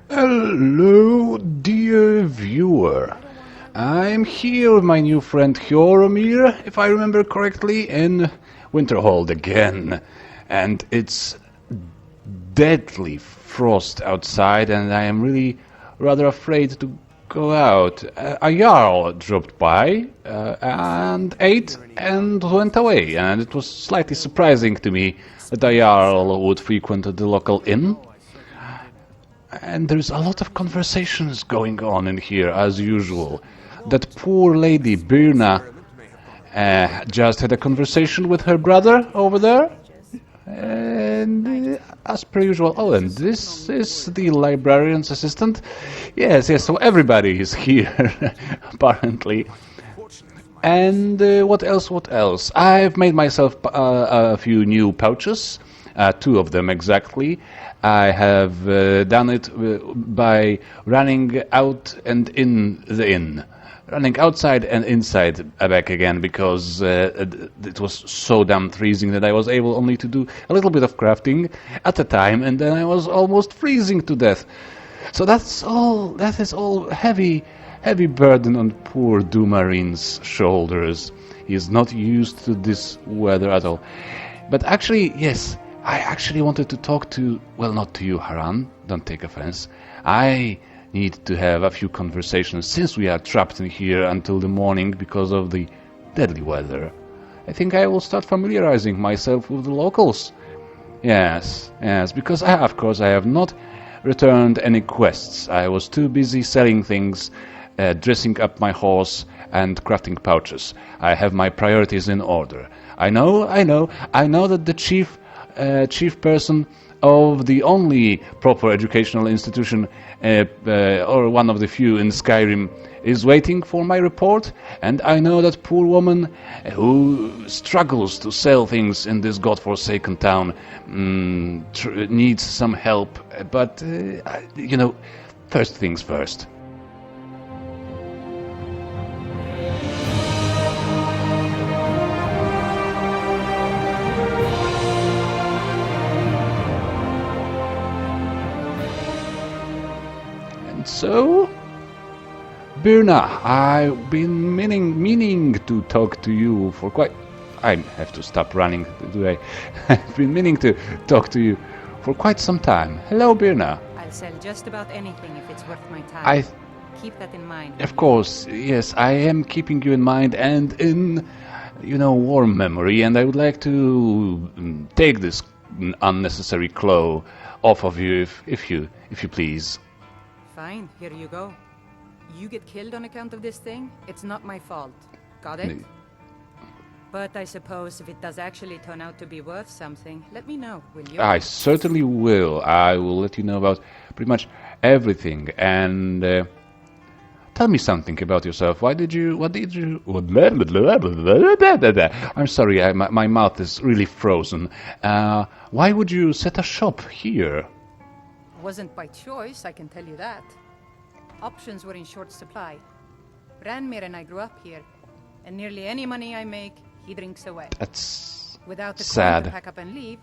Hello, dear viewer. I'm here with my new friend Hjoromir, if I remember correctly, in Winterhold again. And it's deadly frost outside, and I am really rather afraid to go out. A Jarl dropped by and ate and went away, and it was slightly surprising to me that a Jarl would frequent the local inn. And there's a lot of conversations going on in here, as usual. That poor lady, Bruma, just had a conversation with her brother over there. And as per usual, oh, and this is the librarian's assistant? Yes, so everybody is here, apparently. And what else? I've made myself a few new pouches, 2 of them exactly. I have done it by running out and in the inn. Running outside and inside back again, because it was so damn freezing that I was able only to do a little bit of crafting at a time, and then I was almost freezing to death. So that is all heavy burden on poor Dumarine's shoulders. He is not used to this weather at all. But actually, yes, I actually wanted to talk to, well, not to you, Haran, don't take offense. I need to have a few conversations since we are trapped in here until the morning because of the deadly weather. I think I will start familiarizing myself with the locals. Yes, because of course I have not returned any quests. I was too busy selling things, dressing up my horse and crafting pouches. I have my priorities in order. I know that the chief person of the only proper educational institution, or one of the few in Skyrim, is waiting for my report, and I know that poor woman who struggles to sell things in this godforsaken town needs some help, but, first things first. So, Bruma, I've been meaning to talk to you for quite... I have to stop running, do I? I've been meaning to talk to you for quite some time. Hello, Bruma. I'll sell just about anything if it's worth my time. Keep that in mind. Of course, yes, I am keeping you in mind and in, warm memory, and I would like to take this unnecessary claw off of you, if you please. Fine, here you go. You get killed on account of this thing, it's not my fault. Got it? But I suppose if it does actually turn out to be worth something, let me know, will you? I certainly will. I will let you know about pretty much everything. And tell me something about yourself. What did you... I'm sorry, my mouth is really frozen. Why would you set a shop here? Wasn't by choice, I can tell you that. Options were in short supply. Ranmir and I grew up here, and nearly any money I make, he drinks away. That's without the sad. Coin to pack up and leave,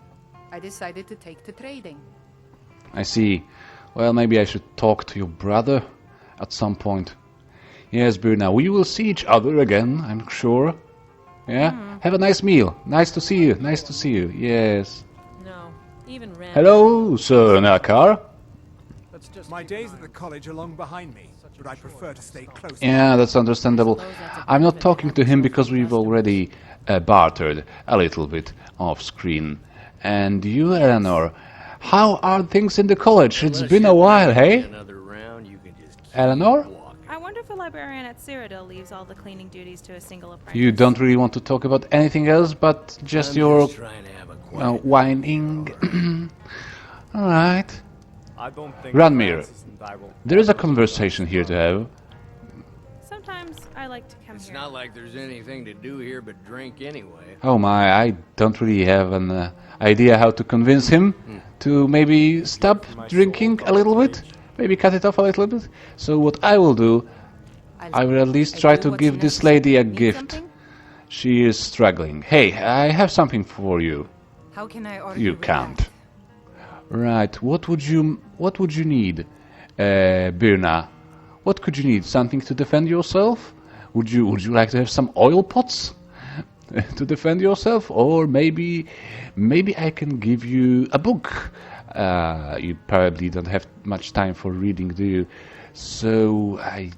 I decided to take to trading. I see. Well, maybe I should talk to your brother at some point. Yes, Bruma, we will see each other again, I'm sure. Yeah? Have a nice meal. Nice to see you. Yes. Even hello, Sir Nakar. My days at the college are long behind me, but I prefer to stay close. Yeah, that's understandable. I'm not talking to him because we've already bartered a little bit off screen. And you, Eleanor, how are things in the college? It's been a while, hey? Eleanor? I wonder if a librarian at Cyrodiil leaves all the cleaning duties to a single apprentice. You don't really want to talk about anything else but just your whining. Alright. Ranmir, there is a conversation here to have. Sometimes I like to come here. It's not like there's anything to do here but drink anyway. Oh my, I don't really have an idea how to convince him to maybe stop drinking a little bit. Maybe cut it off a little bit. So what I will do, I will at least try to give this lady a gift. She is struggling. Hey, I have something for you. How can I argue You can't. Right. What would you need, Birna? What could you need? Something to defend yourself? Would you like to have some oil pots to defend yourself, or maybe I can give you a book. You probably don't have much time for reading, do you? So I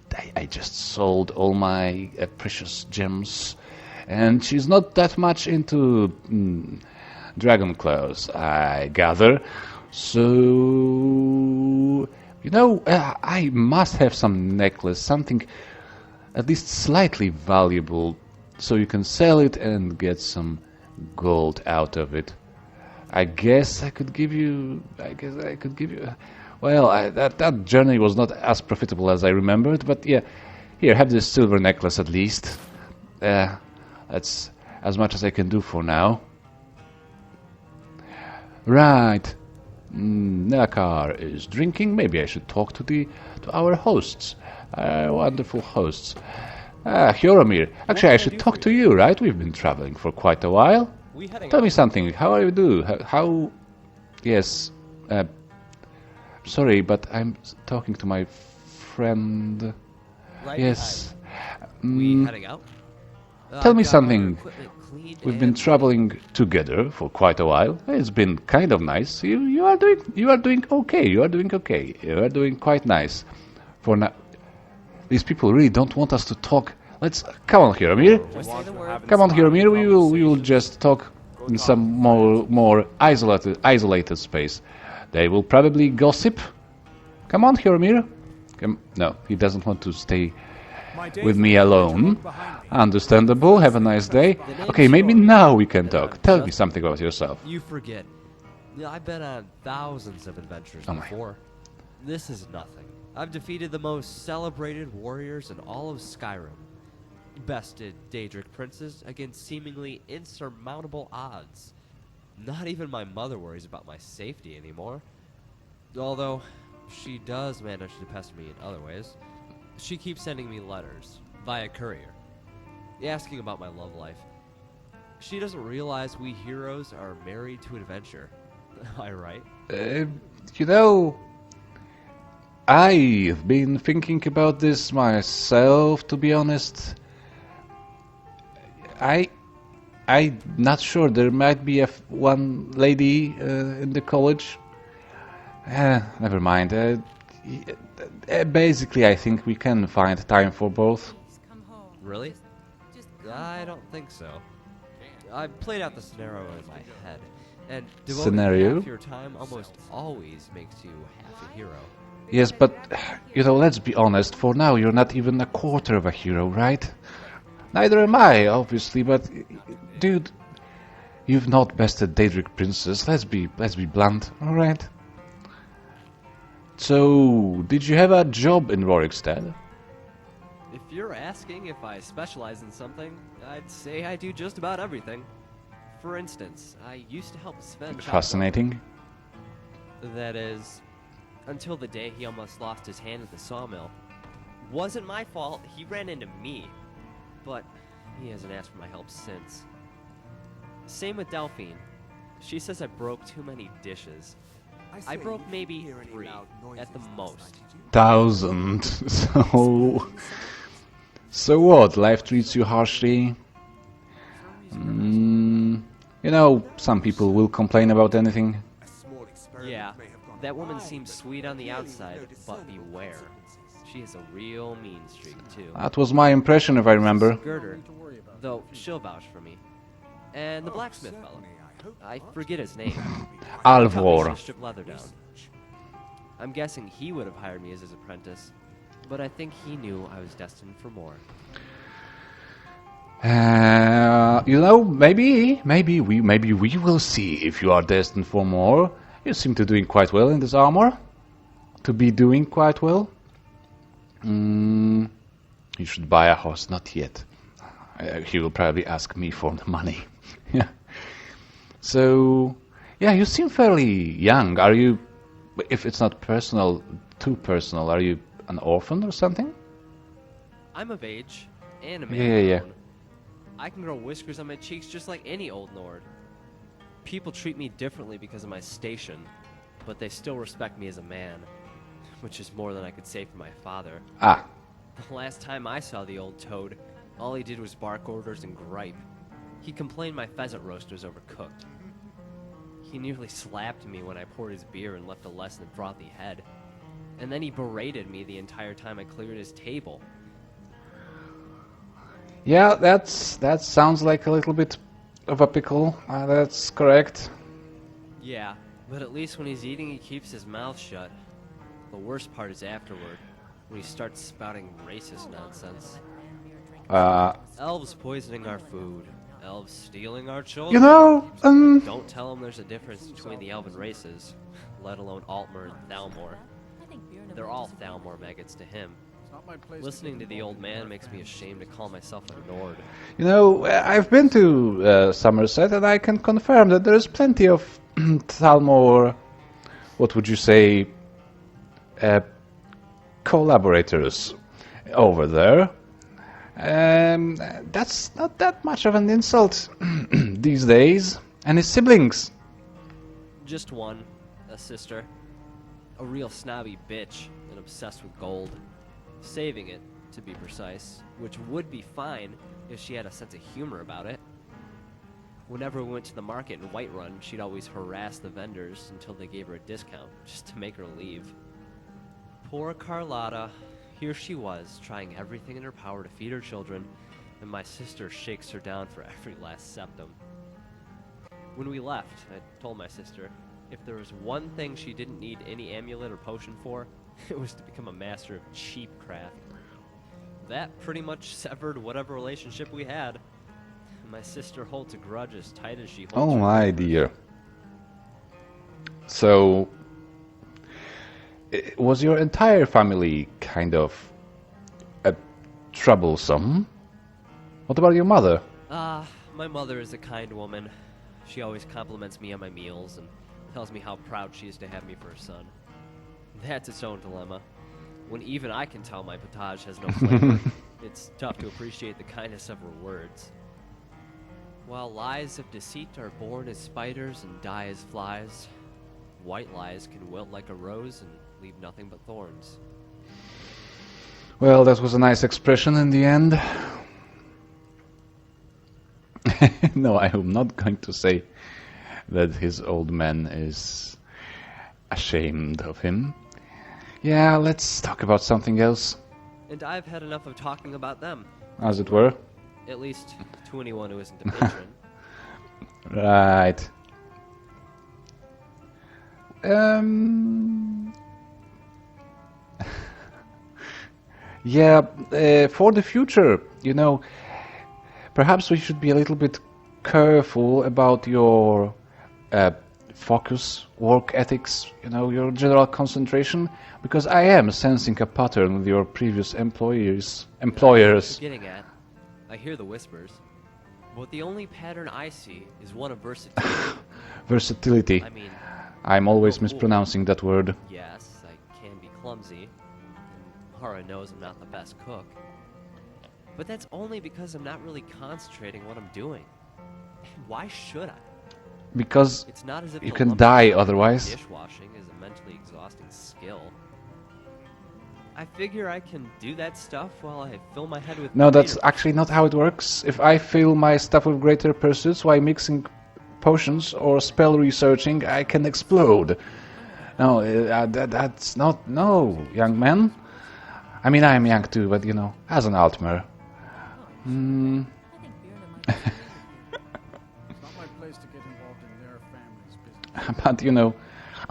just sold all my precious gems, and she's not that much into dragon claws, I gather. So I must have some necklace, something at least slightly valuable, so you can sell it and get some gold out of it. I guess I could give you. Well, that journey was not as profitable as I remembered, but yeah, here, have this silver necklace at least. That's as much as I can do for now. Right. Nelakar is drinking. Maybe I should talk to our hosts, wonderful hosts. Hjoromir. Actually, I should talk to you, right? We've been traveling for quite a while. Tell me something. How are you doing? How? Yes. Sorry, but I'm talking to my friend. Yes. We heading out? Tell me something. We've been traveling together for quite a while. It's been kind of nice. You are doing okay. You are doing quite nice. For now, these people really don't want us to talk. Come on, Hjoromir. Come on, Hjoromir. We will just talk in some more isolated space. They will probably gossip. Come on, Hjoromir. No, he doesn't want to stay with me alone. Understandable. Have a nice day. Okay, maybe now we can talk. Tell me something about yourself. You forget. I've been on thousands of adventures before. This is nothing. I've defeated the most celebrated warriors in all of Skyrim. Bested Daedric princes against seemingly insurmountable odds. Not even my mother worries about my safety anymore. Although, she does manage to pester me in other ways. She keeps sending me letters, via courier, asking about my love life. She doesn't realize we heroes are married to adventure. Am I right? I've been thinking about this myself, to be honest. I'm not sure. There might be one lady in the college. Never mind. Basically, I think we can find time for both. Really? I don't think so. I played out the scenario in my head, and devoting half your time almost always makes you half a hero. Yes, but, let's be honest, for now you're not even a quarter of a hero, right? Neither am I, obviously, but, dude, you've not bested Daedric Princess, let's be blunt, alright? So, did you have a job in Rorikstead? If you're asking if I specialize in something, I'd say I do just about everything. For instance, I used to help Sven. Fascinating. That is, until the day he almost lost his hand at the sawmill. Wasn't my fault, he ran into me. But he hasn't asked for my help since. Same with Delphine. She says I broke too many dishes. I broke maybe 3, at the most. 1,000. So what? Life treats you harshly? Some people will complain about anything. Yeah, that woman seems sweet on the outside, but beware. She has a real mean streak, too. That was my impression, if I remember. Girder, though she'll vouch for me. And the blacksmith fellow. I forget his name. Alvor. Strip leather down. I'm guessing he would have hired me as his apprentice, but I think he knew I was destined for more. Maybe we will see if you are destined for more. You seem to be doing quite well in this armor. You should buy a horse, not yet. He will probably ask me for the money. Yeah. So, yeah, you seem fairly young. Are you, if it's not too personal, are you an orphan or something? I'm of age, and a man Yeah. grown. I can grow whiskers on my cheeks just like any old Nord. People treat me differently because of my station, but they still respect me as a man, which is more than I could say for my father. Ah, The last time I saw the old toad, all he did was bark orders and gripe. He complained my pheasant roast was overcooked. He nearly slapped me when I poured his beer and left a less than frothy head. And then he berated me the entire time I cleared his table. yeah, that sounds like a little bit of a pickle. That's correct. Yeah, but at least when he's eating, he keeps his mouth shut. The worst part is afterward, when he starts spouting racist nonsense. Elves poisoning our food. Elves stealing our children. You know, Don't tell him there's a difference between the elven races, let alone Altmer and Thalmor. They're all Thalmor maggots to him. Listening to the old man makes me ashamed to call myself a Nord. you know, I've been to Somerset, and I can confirm that there's plenty of Thalmor, what would you say, collaborators over there. That's not that much of an insult these days. And his siblings. Just one, a sister. A real snobby bitch and obsessed with gold. Saving it, to be precise, which would be fine if she had a sense of humor about it. Whenever we went to the market in Whiterun, she'd always harass the vendors until they gave her a discount, just to make her leave. Poor Carlotta. Here she was, trying everything in her power to feed her children, and my sister shakes her down for every last septum. When we left, I told my sister, if there was one thing she didn't need any amulet or potion for, it was to become a master of cheap craft. That pretty much severed whatever relationship we had. My sister holds a grudge as tight as she holds Oh her my fingers. dear. So, was your entire family kind of troublesome? What about your mother? My mother is a kind woman. She always compliments me on my meals and tells me how proud she is to have me for a son. That's its own dilemma. When even I can tell my potage has no flavor, it's tough to appreciate the kindness of her words. While lies of deceit are born as spiders and die as flies, white lies can wilt like a rose and leave nothing but thorns. Well, that was a nice expression in the end. No, I am not going to say that his old man is ashamed of him. Yeah, let's talk about something else, And I've had enough of talking about them. as it were. At least to anyone who isn't a patron. Right. Yeah, for the future, you know, perhaps we should be a little bit careful about your focus, work ethics, you know, your general concentration, because I am sensing a pattern with your previous employers. Getting at, I hear the whispers, but the only pattern I see is one of versatility. Versatility. I mean, I'm always oh, mispronouncing that word. yes, I can be clumsy. And Mara knows I'm not the best cook. But that's only because I'm not really concentrating what I'm doing. Why should I? Because It's not as if you the can lump die of otherwise. Dishwashing is a mentally exhausting skill. I figure I can do that stuff while I fill my head with No, that's potato- actually not how it works. If I fill my stuff with greater pursuits while mixing potions or spell researching, I can explode. No, that's not... No, young man. I mean, I'm young too, but, you know, as an Altmer. It's not my place to get involved in their family's business. But, you know,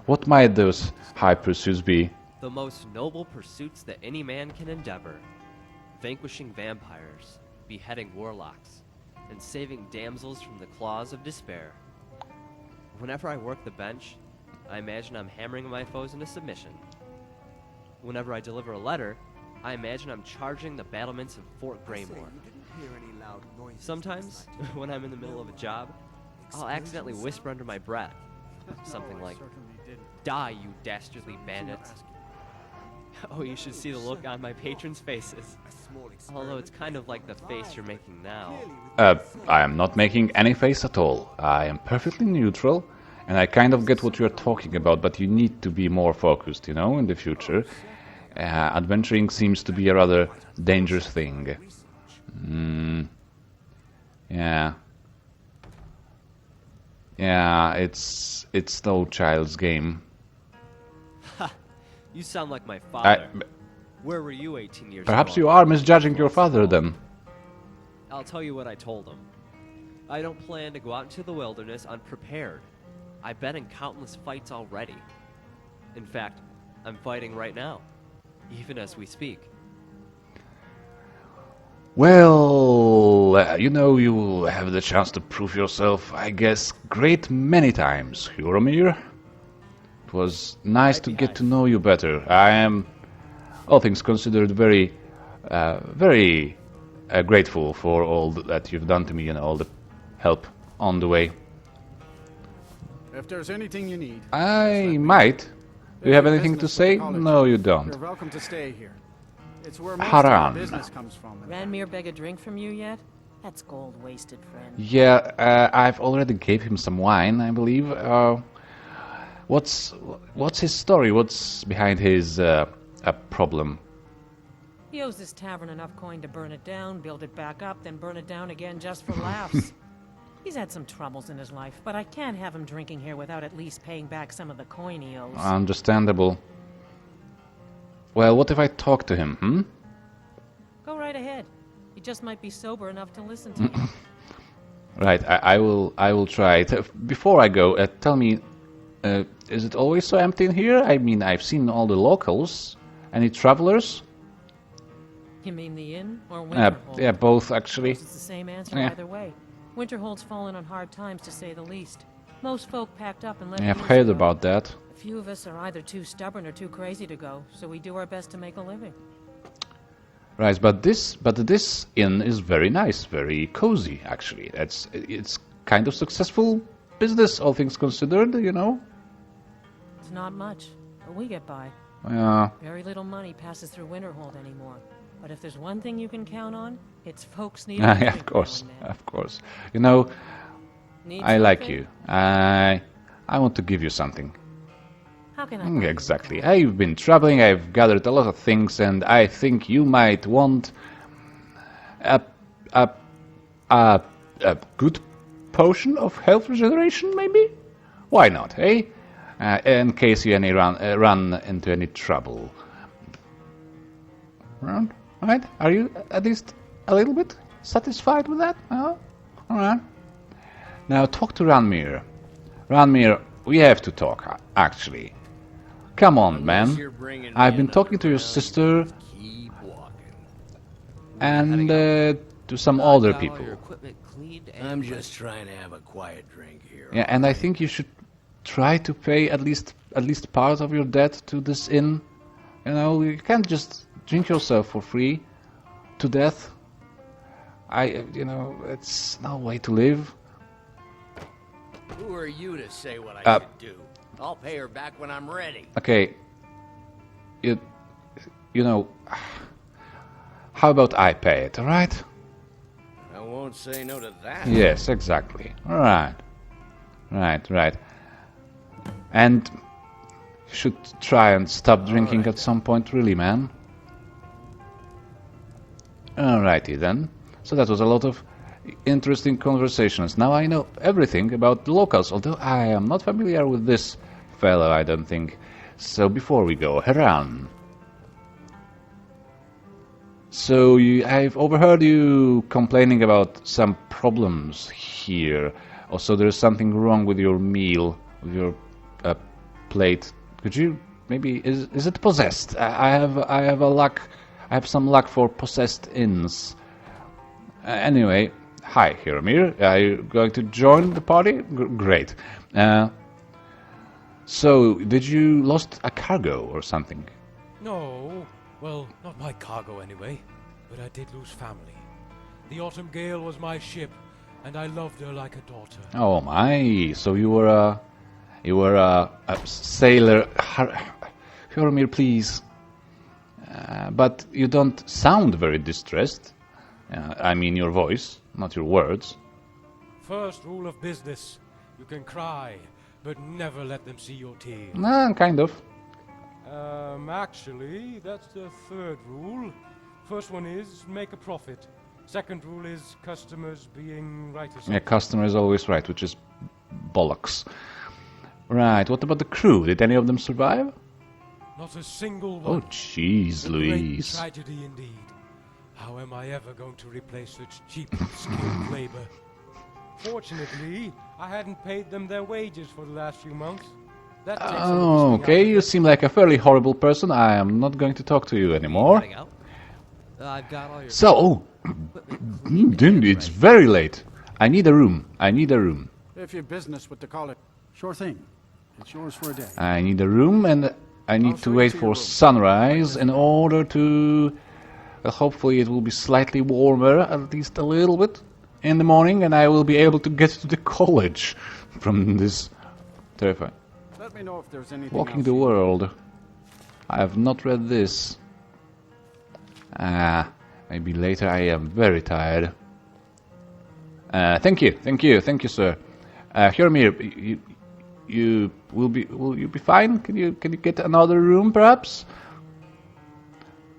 what might those high pursuits be? The most noble pursuits that any man can endeavor. Vanquishing vampires, beheading warlocks, and saving damsels from the claws of despair. Whenever I work the bench, I imagine I'm hammering my foes into submission. Whenever I deliver a letter, I imagine I'm charging the battlements of Fort Greymore. Sometimes, when I'm in the middle of a job, I'll accidentally whisper under my breath, something like, "Die, you dastardly bandits." Oh, you should see the look on my patrons' faces. Although it's kind of like the face you're making now. I am not making any face at all. I am perfectly neutral. And I kind of get what you're talking about, but you need to be more focused, you know, in the future. Adventuring seems to be a rather dangerous thing. Yeah. Yeah, it's no child's game. Ha! You sound like my father. Where were you 18 years ago? Perhaps you are misjudging your father then. I'll tell you what I told him. I don't plan to go out into the wilderness unprepared. I've been in countless fights already. In fact, I'm fighting right now, even as we speak. Well, you know, you will have the chance to prove yourself, I guess, great many times, Huromir. It was nice to get to know you better. I am, all things considered, very grateful for all that you've done to me and all the help on the way. If there's anything you need, I might. Do you have anything to say? No, you don't. You're welcome to stay here. It's where most of our business comes from. Ranmir beg a drink from you yet? That's gold wasted, friend. Yeah, I've already gave him some wine, I believe. What's his story? What's behind his problem? He owes this tavern enough coin to burn it down, build it back up, then burn it down again just for laughs. He's had some troubles in his life, but I can't have him drinking here without at least paying back some of the coin he owes. Understandable. Well, what if I talk to him, Go right ahead. He just might be sober enough to listen to you. Right, I will try it. Before I go, tell me, is it always so empty in here? I mean, I've seen all the locals. Any travelers? You mean the inn or Winterhold? Yeah, both actually. It's the same answer either way. Winterhold's fallen on hard times, to say the least. Most folk packed up and left. Yeah, I've heard about that. A few of us are either too stubborn or too crazy to go, so we do our best to make a living. Right, but this inn is very nice, very cozy. Actually, it's kind of successful business, all things considered. You know. It's not much, but we get by. Yeah. Very little money passes through Winterhold anymore. But if there's one thing you can count on, it's folks need. Yeah, of course, of course. You know, I like you. I want to give you something. How can I? Exactly. I've been traveling. I've gathered a lot of things, and I think you might want a good potion of health regeneration, maybe. Why not, eh? In case you run into any trouble. Right? Are you at least a little bit satisfied with that? All right. Now talk to Ranmir. Ranmir, we have to talk, actually. Come on, man. I've been talking to your sister and to some older people. I'm just trying to have a quiet drink here. Yeah, and I think you should try to pay at least part of your debt to this inn. You know, you can't just drink yourself for free to death. You know, it's no way to live. Who are you to say what I should do? I'll pay her back when I'm ready. Okay. You know, how about I pay it, alright? I won't say no to that. Yes, exactly. Alright. Right. And you should try and stop drinking at some point, really, man. Alrighty then. So that was a lot of interesting conversations. Now I know everything about the locals, although I am not familiar with this fellow, I don't think. So before we go, Haran. So I've overheard you complaining about some problems here. Also, there's something wrong with your meal, with your plate. Could you maybe? Is it possessed? I have some luck for possessed inns. Anyway, hi, Huromir. Are you going to join the party? Great. So, did you lost a cargo or something? No. Well, not my cargo anyway. But I did lose family. The Autumn Gale was my ship, and I loved her like a daughter. Oh my! So you were a sailor. Huromir, please. But you don't sound very distressed. I mean your voice, not your words. First rule of business: you can cry, but never let them see your tears. Nah, kind of. Actually, that's the third rule. First one is make a profit. Second rule is customers being right or something. Yeah, customer is always right, which is bollocks. Right, what about the crew? Did any of them survive? Not a single Oh, one. jeez, A great Louise. tragedy indeed. How am I ever going to replace such cheap, skilled labor? Fortunately, I hadn't paid them their wages for the last few months. That takes some of the Oh, sting out okay, of you it. seem like a fairly horrible person. I am not going to talk to you anymore. Heading out? I've got all your So, oh, equipment cleaned dude, and it's ready. very late. I need a room. I need a room. If you've business with the college, sure thing. It's yours for a day. I need a room, and I need I'll to show you wait to your for room. sunrise in order to... hopefully it will be slightly warmer, at least a little bit, in the morning, and I will be able to get to the college from this terrifying... Let me know if there's anything Walking else the you- World. I have not read this. Maybe later. I am very tired. Thank you, sir. Hjömir, will you be fine? Can you get another room, perhaps?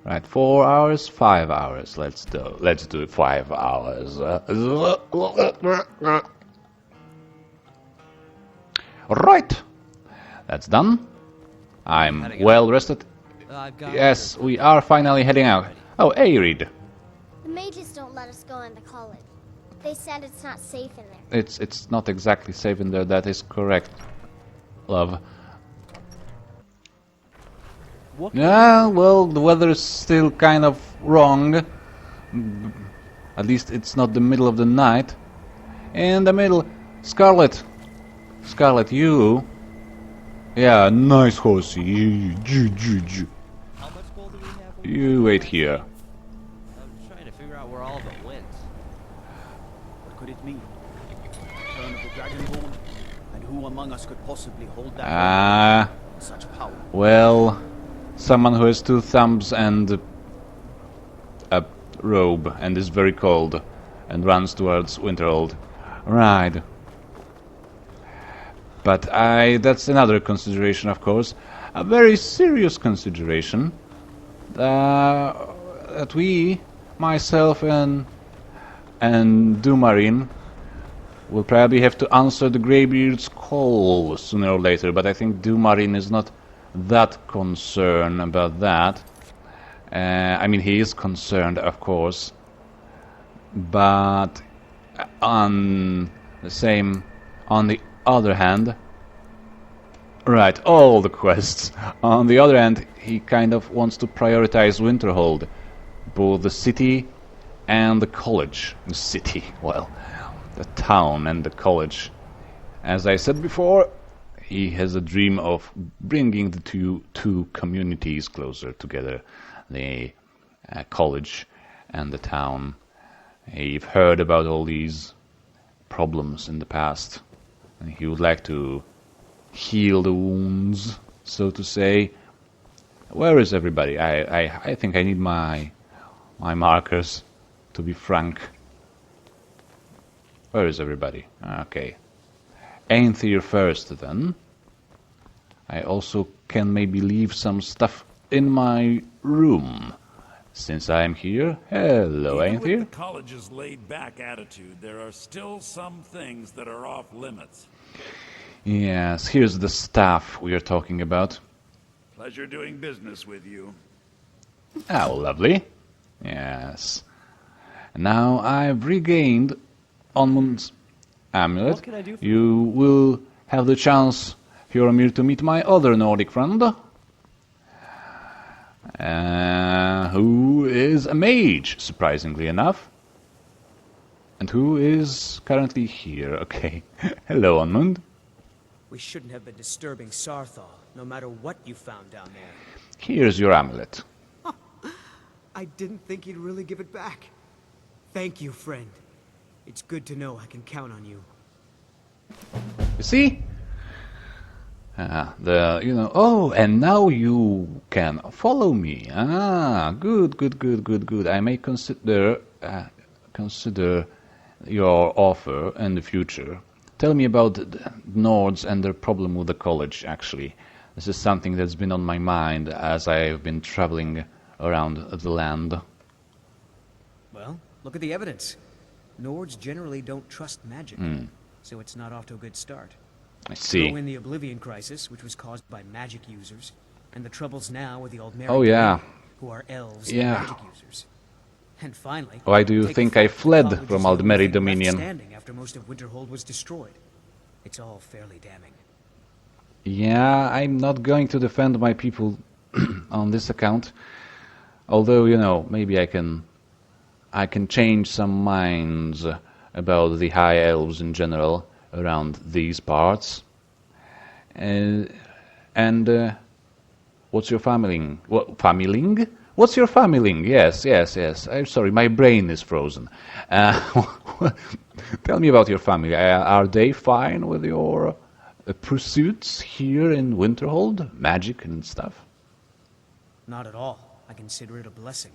Right, 4 hours, 5 hours. Let's do 5 hours. Right, that's done. I'm Heading out. well rested. I've got all Yes, your we are finally heading out. Oh, Arid. The mages don't let us go into college. They said it's not safe in there. It's not exactly safe in there. That is correct, love. What Yeah, well, the weather is still kind of wrong. At least it's not the middle of the night. In the middle, Scarlet. Scarlet, you. Yeah, nice horsey. How much gold do we have? You wait here. I'm trying to figure out where all of it went. What could it mean? Return of the Dragonborn? And who among us could possibly hold that Ah, in such power? well, someone who has 2 thumbs and a robe and is very cold and runs towards Winterhold. Right. But that's another consideration, of course. A very serious consideration. That we, myself and Dumarin, will probably have to answer the Greybeard's call sooner or later, but I think Dumarin is not that concerned about that. I mean, he is concerned, of course, but on the other hand, right, all the quests. On the other hand, he kind of wants to prioritize Winterhold, both the city and the college. The city, well, the town and the college. As I said before, he has a dream of bringing the two communities closer together, the college and the town. You've heard about all these problems in the past, and he would like to heal the wounds, so to say. Where is everybody? I think I need my markers, to be frank. Where is everybody? Okay. Ainthir first, then. I also can maybe leave some stuff in my room, since I am here. Hello, Even with Ainthir. the college's laid-back attitude, there are still some things that are off limits. Yes, here's the staff we are talking about. Pleasure doing business with you. Oh, lovely. Yes. Now I've regained Onmund's amulet. What can I do for You will have the chance, Fjoromir, to meet my other Nordic friend, who is a mage, surprisingly enough, and who is currently here. Okay. Hello, Onmund. We shouldn't have been disturbing Sarthal, no matter what you found down there. Here's your amulet. I didn't think he'd really give it back. Thank you, friend. It's good to know I can count on you. You see? Oh, and now you can follow me. Good. I may consider your offer in the future. tell me about the Nords and their problem with the college, actually. This is something that's been on my mind as I've been traveling around the land. Well, look at the evidence. Nords generally don't trust magic, so it's not off to a good start. I see. Throw in the Oblivion Crisis, which was caused by magic users, and the troubles now with the Aldmeri Oh, yeah. who are elves Yeah. and magic users. And finally, Why do you take think the I fact that fled the college from is the only Aldmeri thing left Dominion? standing after most of Winterhold was destroyed. It's all fairly damning. Yeah, I'm not going to defend my people on this account. Although, you know, maybe I can change some minds about the High Elves in general around these parts. What's your family? What family? What's your family? Yes. I'm sorry, my brain is frozen. Tell me about your family. Are they fine with your pursuits here in Winterhold, magic and stuff? Not at all. I consider it a blessing.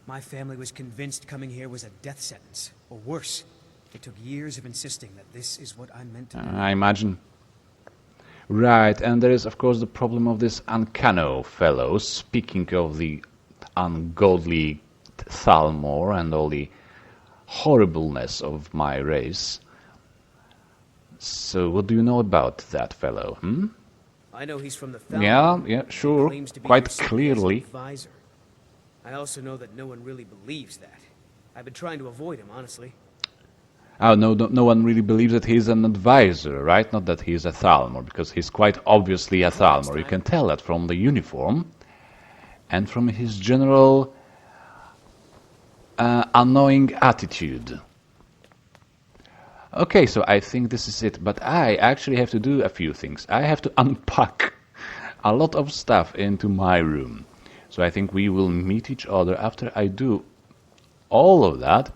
My family was convinced coming here was a death sentence, or worse. It took years of insisting that this is what I'm meant to do. I imagine. Right, and there is, of course, the problem of this Uncano fellow. Speaking of the ungodly Thalmor and all the horribleness of my race. So, what do you know about that fellow, I know he's from the Thalmor. Yeah, sure, Claims to be quite your secret clearly. advisor. I also know that no one really believes that. I've been trying to avoid him, honestly. Oh, no one really believes that he's an advisor, right? Not that he's a Thalmor, because he's quite obviously a Thalmor. You can tell that from the uniform and from his general annoying attitude. Okay, so I think this is it, but I actually have to do a few things. I have to unpack a lot of stuff into my room. So I think we will meet each other after I do all of that.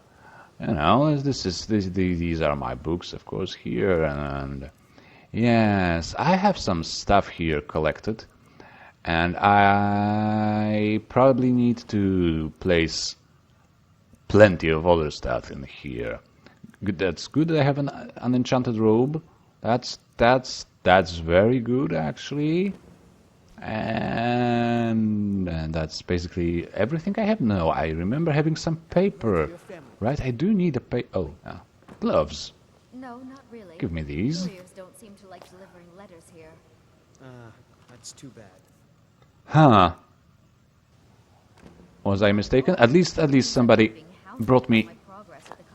You know, these are my books, of course, here, and yes, I have some stuff here collected, and I probably need to place plenty of other stuff in here. That's good. I have an enchanted robe. That's very good, actually. And that's basically everything I have. No, I remember having some paper. Right, I do need a gloves. No, not really. Give me these. Couriers don't seem to like delivering letters here. That's too bad. Huh. Was I mistaken? At least somebody brought me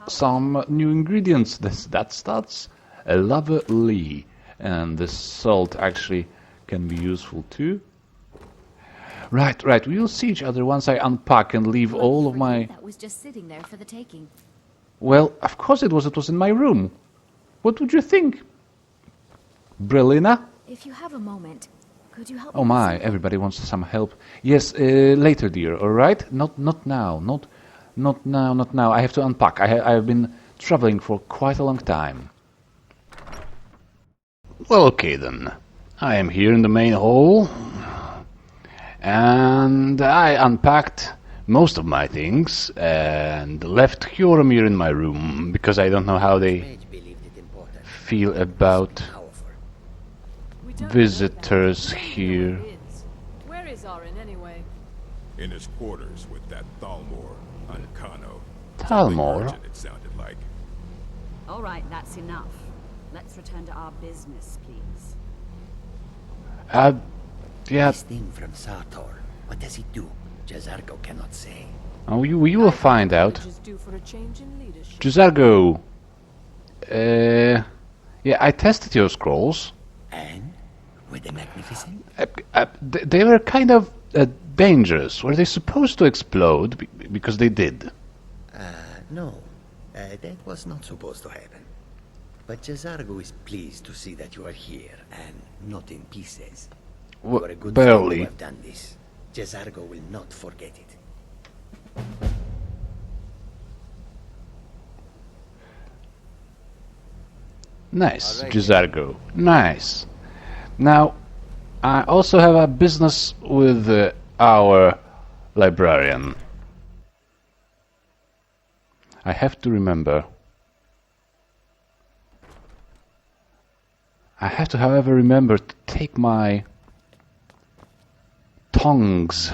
some new ingredients. That's lovely. And this salt actually can be useful too. Right. We will see each other once I unpack and leave all of my... That was just sitting there for the taking. Well, of course it was. It was in my room. What would you think? Brillina? If you have a moment, could you help me? Oh my, everybody wants some help. Yes, later, dear, all right? Not now. Not now. I have to unpack. I have been traveling for quite a long time. Well, okay then. I am here in the main hall. And I unpacked most of my things and left Hjormir in my room because I don't know how they feel about visitors here. Where is Arin anyway? In his quarters with that Thalmor, Uncano. Thalmor? It sounded like. All right, that's enough. Let's return to our business, please. Yeah. This thing from Sator, what does it do? Jazargo cannot say. Oh, you will find out. Jazargo. Yeah, I tested your scrolls. And? Were they magnificent? They were kind of dangerous. Were they supposed to explode? Because they did. No. That was not supposed to happen. But Jazargo is pleased to see that you are here and not in pieces. You are a good friend who have done this. Jazargo will not forget it. Nice, Jazargo. Nice. Now, I also have a business with our librarian. I have to remember. I have to, however, remember to take my tongs.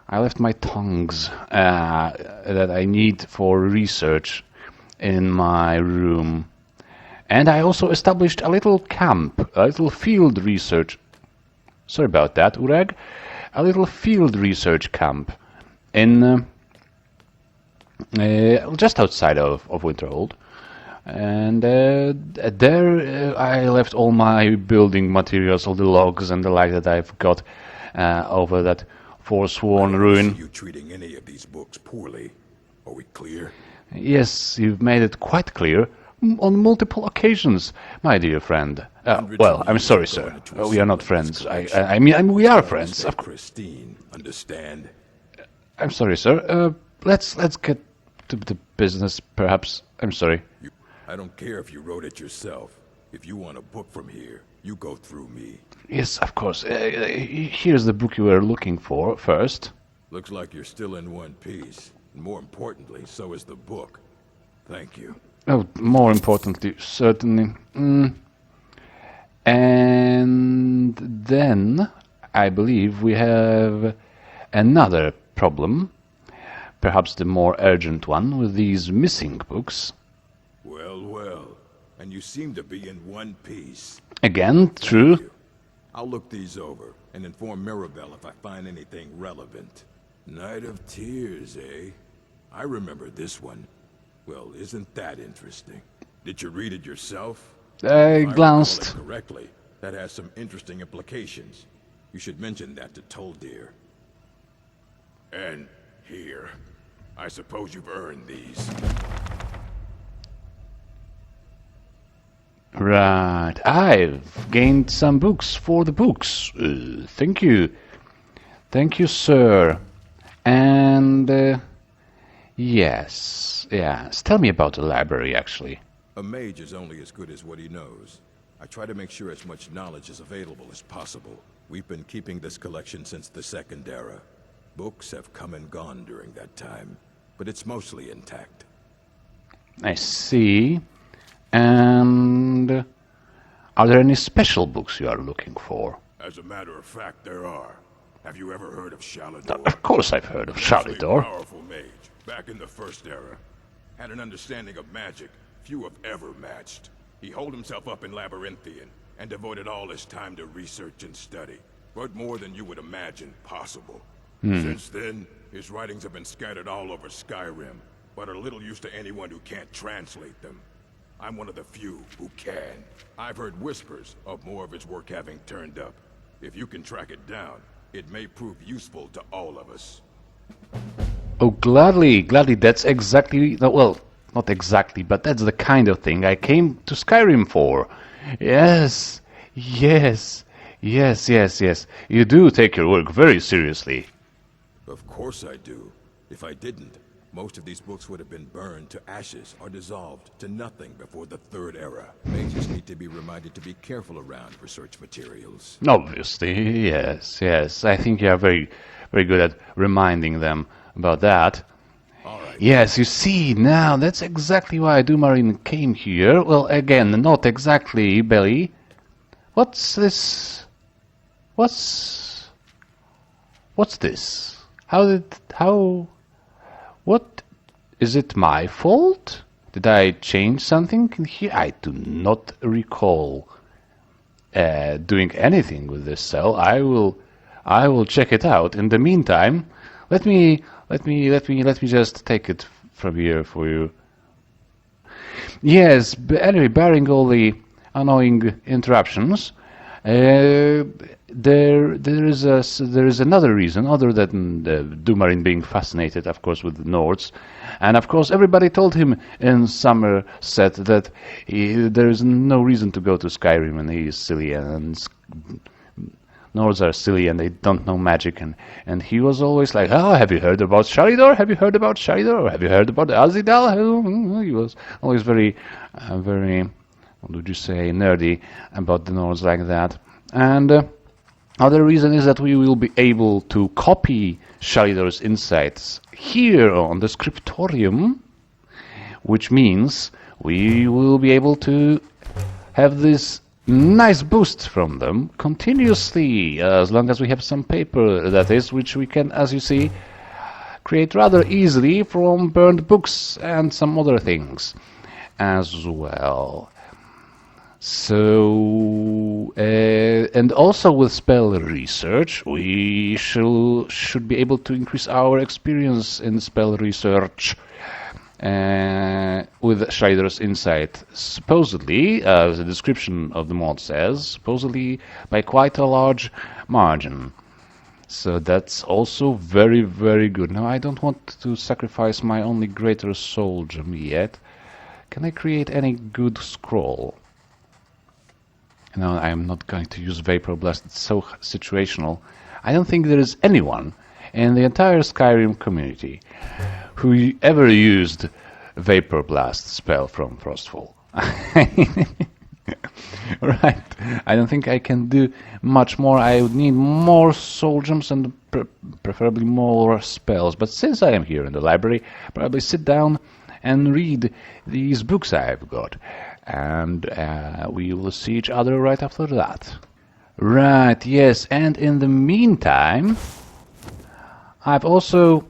I left my tongs that I need for research in my room. And I also established a little camp, a little field research. Sorry about that, Ureg. A little field research camp in just outside of Winterhold. And there I left all my building materials, all the logs and the like that I've got over that forsworn ruin. I don't see you treating any of these books poorly. Are we clear? Yes, you've made it quite clear on multiple occasions, my dear friend. Well, I'm sorry, sir. We are not friends. I mean, we are friends. Christine, understand? I'm sorry, sir. Let's get to the business, perhaps. I'm sorry. I don't care if you wrote it yourself. If you want a book from here, you go through me. Yes, of course. Here's the book you were looking for first. Looks like you're still in one piece. And more importantly, so is the book. Thank you. Oh, more importantly, certainly. And then, I believe we have another problem. Perhaps the more urgent one with these missing books. Well. And you seem to be in one piece. Again, true. I'll look these over and inform Mirabelle if I find anything relevant. Night of Tears, eh? I remember this one. Well, isn't that interesting? Did you read it yourself? I glanced. If I recall it correctly, that has some interesting implications. You should mention that to Toldir. And here. I suppose you've earned these. Right, I've gained some books for the books. Thank you. Thank you, sir. And, yes. Tell me about the library, actually. A mage is only as good as what he knows. I try to make sure as much knowledge is available as possible. We've been keeping this collection since the Second Era. Books have come and gone during that time, but it's mostly intact. I see. And are there any special books you are looking for? As a matter of fact, there are. Have you ever heard of Shalidor? Of course I've heard of Shalidor. A powerful mage, back in the First Era. Had an understanding of magic few have ever matched. He holed himself up in Labyrinthian and devoted all his time to research and study. But more than you would imagine possible. Since then, his writings have been scattered all over Skyrim, but are little use to anyone who can't translate them. I'm one of the few who can. I've heard whispers of more of his work having turned up. If you can track it down, it may prove useful to all of us. Oh, gladly. That's exactly... Well, not exactly, but that's the kind of thing I came to Skyrim for. Yes. You do take your work very seriously. Of course I do. If I didn't, most of these books would have been burned to ashes or dissolved to nothing before the Third Era. Mages need to be reminded to be careful around research materials. Obviously, yes. I think you are very good at reminding them about that. All right. Yes, you see, now that's exactly why Dumarin came here. Well, again, not exactly, Belly. What's this? What's this? What? Is it my fault? Did I change something in here? I do not recall doing anything with this cell. I will check it out. In the meantime, let me just take it from here for you. Yes, but anyway, barring all the annoying interruptions, there is another reason other than Dumarin being fascinated, of course, with the Nords, and of course everybody told him in Somerset that there is no reason to go to Skyrim, and he is silly, and Nords are silly and they don't know magic, and he was always like, oh, have you heard about Shalidor? Have you heard about Shalidor? Or have you heard about Azidal? He was always very, what would you say, nerdy about the Nords like that. And other reason is that we will be able to copy Shalidor's insights here on the scriptorium, which means we will be able to have this nice boost from them continuously, as long as we have some paper, that is, which we can, as you see, create rather easily from burned books and some other things as well. So, and also with spell research, we should be able to increase our experience in spell research with Schreider's Insight. Supposedly, as the description of the mod says, supposedly by quite a large margin. So that's also very, very good. Now, I don't want to sacrifice my only greater soul gem yet. Can I create any good scroll? No, I'm not going to use Vapor Blast. It's so situational. I don't think there is anyone in the entire Skyrim community who ever used Vapor Blast spell from Frostfall. Right. I don't think I can do much more. I would need more soul gems and preferably more spells. But since I am here in the library, probably sit down and read these books I've got. And we will see each other right after that. Right, yes, and in the meantime, I've also...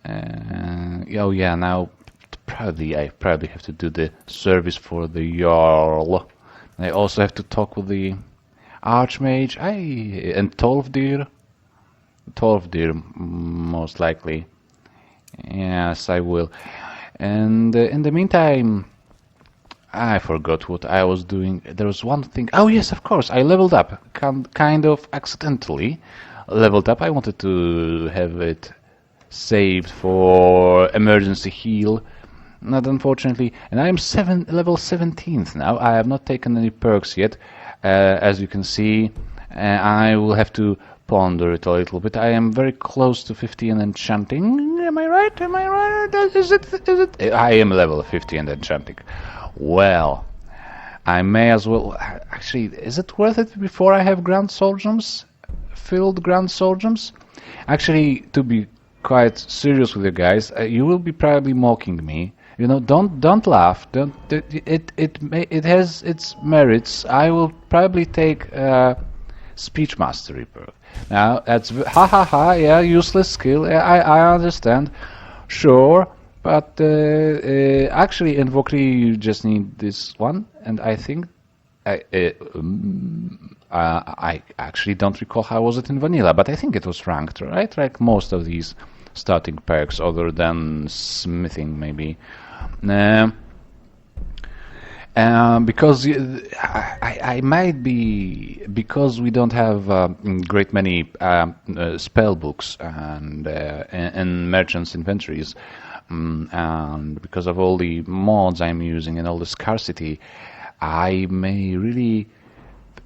oh yeah, now I probably have to do the service for the Jarl. I also have to talk with the Archmage and Tolfdir. Tolfdir, most likely. Yes, I will. And in the meantime... I forgot what I was doing. There was one thing. Oh yes, of course. I leveled up. Kind of accidentally leveled up. I wanted to have it saved for emergency heal. Not unfortunately. And I am level 17th now. I have not taken any perks yet. As you can see, I will have to ponder it a little bit. I am very close to 50 in enchanting. Am I right? Am I right? Is it? I am level 50 in enchanting. Well, I may as well... Actually, is it worth it before I have Grand Soul Gems? Filled Grand Soul Gems? Actually, to be quite serious with you guys, you will be probably mocking me. You know, don't laugh. It has its merits. I will probably take Speech Mastery perk. Now, that's... yeah, useless skill. I understand. Sure. But actually in Vokrii you just need this one, and I think I actually don't recall how was it in vanilla, but I think it was ranked, right? Like most of these starting perks, other than smithing maybe. Because I might be, because we don't have great many spell books and merchants' inventories. And because of all the mods I'm using and all the scarcity, I may really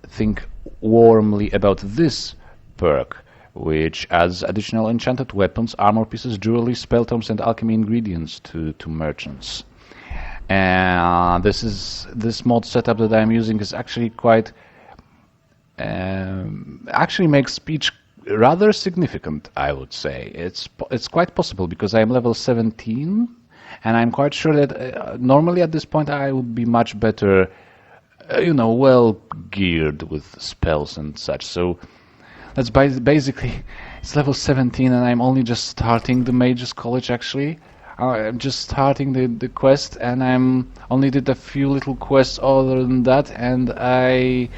think warmly about this perk, which adds additional enchanted weapons, armor pieces, jewelry, spell tomes, and alchemy ingredients to merchants. And this mod setup that I'm using is actually quite actually makes speech rather significant, I would say. It's quite possible because I'm level 17, and I'm quite sure that normally at this point I would be much better, well geared with spells and such. So that's basically it's level 17, and I'm only just starting the Mages College. Actually, I'm just starting the quest, and I'm only did a few little quests other than that, and I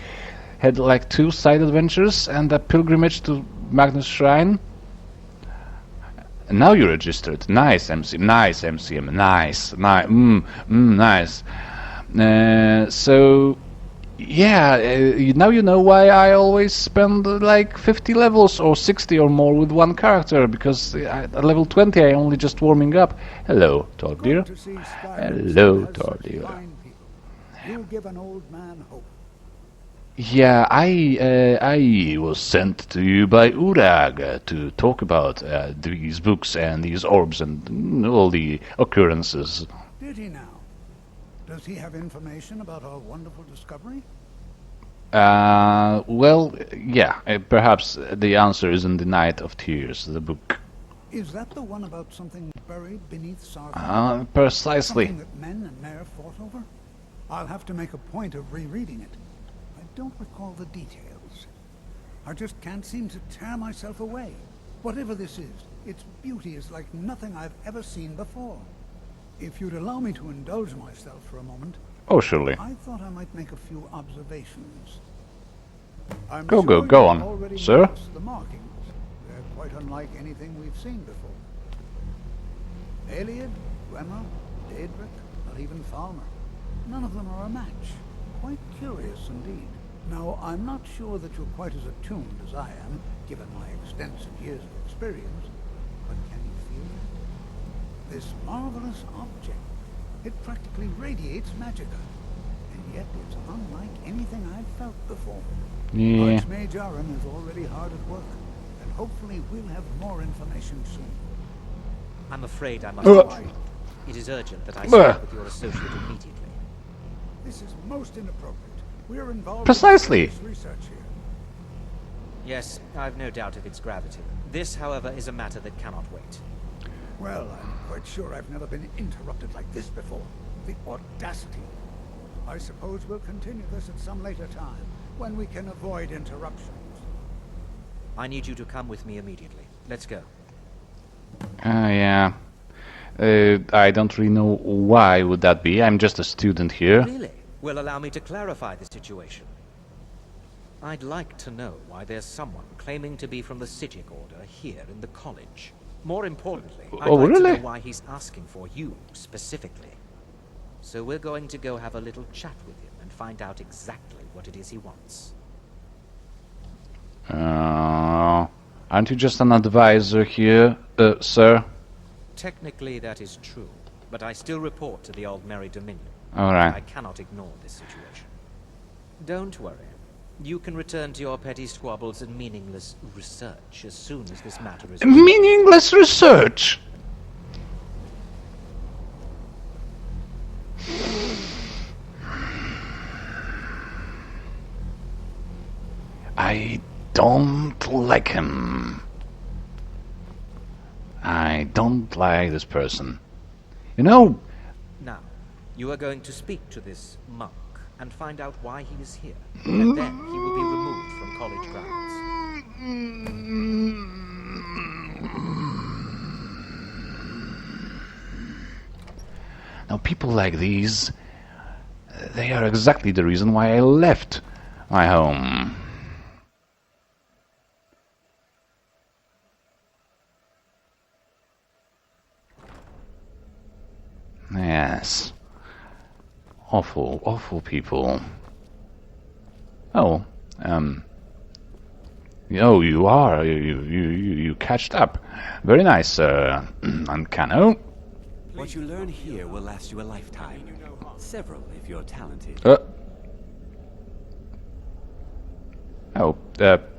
had like 2 side adventures and a pilgrimage to Magnus Shrine. And now you're registered. Nice, MCM. Nice, MCM. Nice. Nice. So, yeah, now you know why I always spend like 50 levels or 60 or more with one character, because at level 20 I only just warming up. Hello, Toldir. Hello, Toldir. You give an old man hope. Yeah, I was sent to you by Urag to talk about these books and these orbs and all the occurrences. Did he now? Does he have information about our wonderful discovery? Well, yeah, perhaps the answer is in the Night of Tears, the book. Is that the one about something buried beneath Sargon? Precisely. Something that men and Mare fought over? I'll have to make a point of rereading it. I don't recall the details. I just can't seem to tear myself away. Whatever this is, its beauty is like nothing I've ever seen before. If you'd allow me to indulge myself for a moment... Oh, surely. I thought I might make a few observations. Go on, sir. The markings. They're quite unlike anything we've seen before. Aliad, Bruma, Deadra, or even Falmer. None of them are a match. Quite curious indeed. Now, I'm not sure that you're quite as attuned as I am, given my extensive years of experience, but can you feel that? This marvelous object, it practically radiates magicka, and yet it's unlike anything I've felt before. Yeah. Archmage Aaron is already hard at work, and hopefully we'll have more information soon. I'm afraid I must retreat. It is urgent that I speak with your associate immediately. This is most inappropriate. We're involved Precisely. in serious research here. Yes, I've no doubt of its gravity. This, however, is a matter that cannot wait. Well, I'm quite sure I've never been interrupted like this before. The audacity. I suppose we'll continue this at some later time, when we can avoid interruptions. I need you to come with me immediately. Let's go. Yeah. I don't really know why would that be. I'm just a student here. Really? Well, allow me to clarify the situation. I'd like to know why there's someone claiming to be from the Psijic Order here in the college. More importantly, I'd like to know why he's asking for you, specifically. So we're going to go have a little chat with him and find out exactly what it is he wants. Aren't you just an advisor here, sir? Technically, that is true, but I still report to the Old Merry Dominion. Alright. I cannot ignore this situation. Don't worry. You can return to your petty squabbles and meaningless research as soon as this matter is... Meaningless research? I don't like him. I don't like this person. You know... Now, you are going to speak to this monk and find out why he is here, and then he will be removed from college grounds. Now, people like these, they are exactly the reason why I left my home. Yes. Awful, awful people. Oh, oh, you are. You catched up. Very nice, Uncano. What you learn here will last you a lifetime. Several, if you're talented.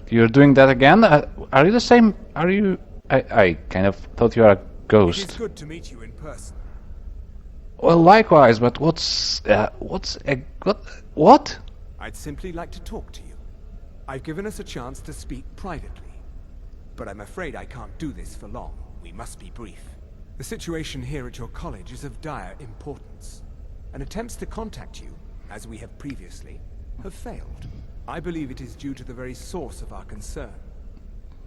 You're doing that again? Are you the same? Are you... I kind of thought you were a ghost. It is good to meet you in person. Well, likewise, but what? I'd simply like to talk to you. I've given us a chance to speak privately. But I'm afraid I can't do this for long. We must be brief. The situation here at your college is of dire importance. And attempts to contact you, as we have previously, have failed. I believe it is due to the very source of our concern.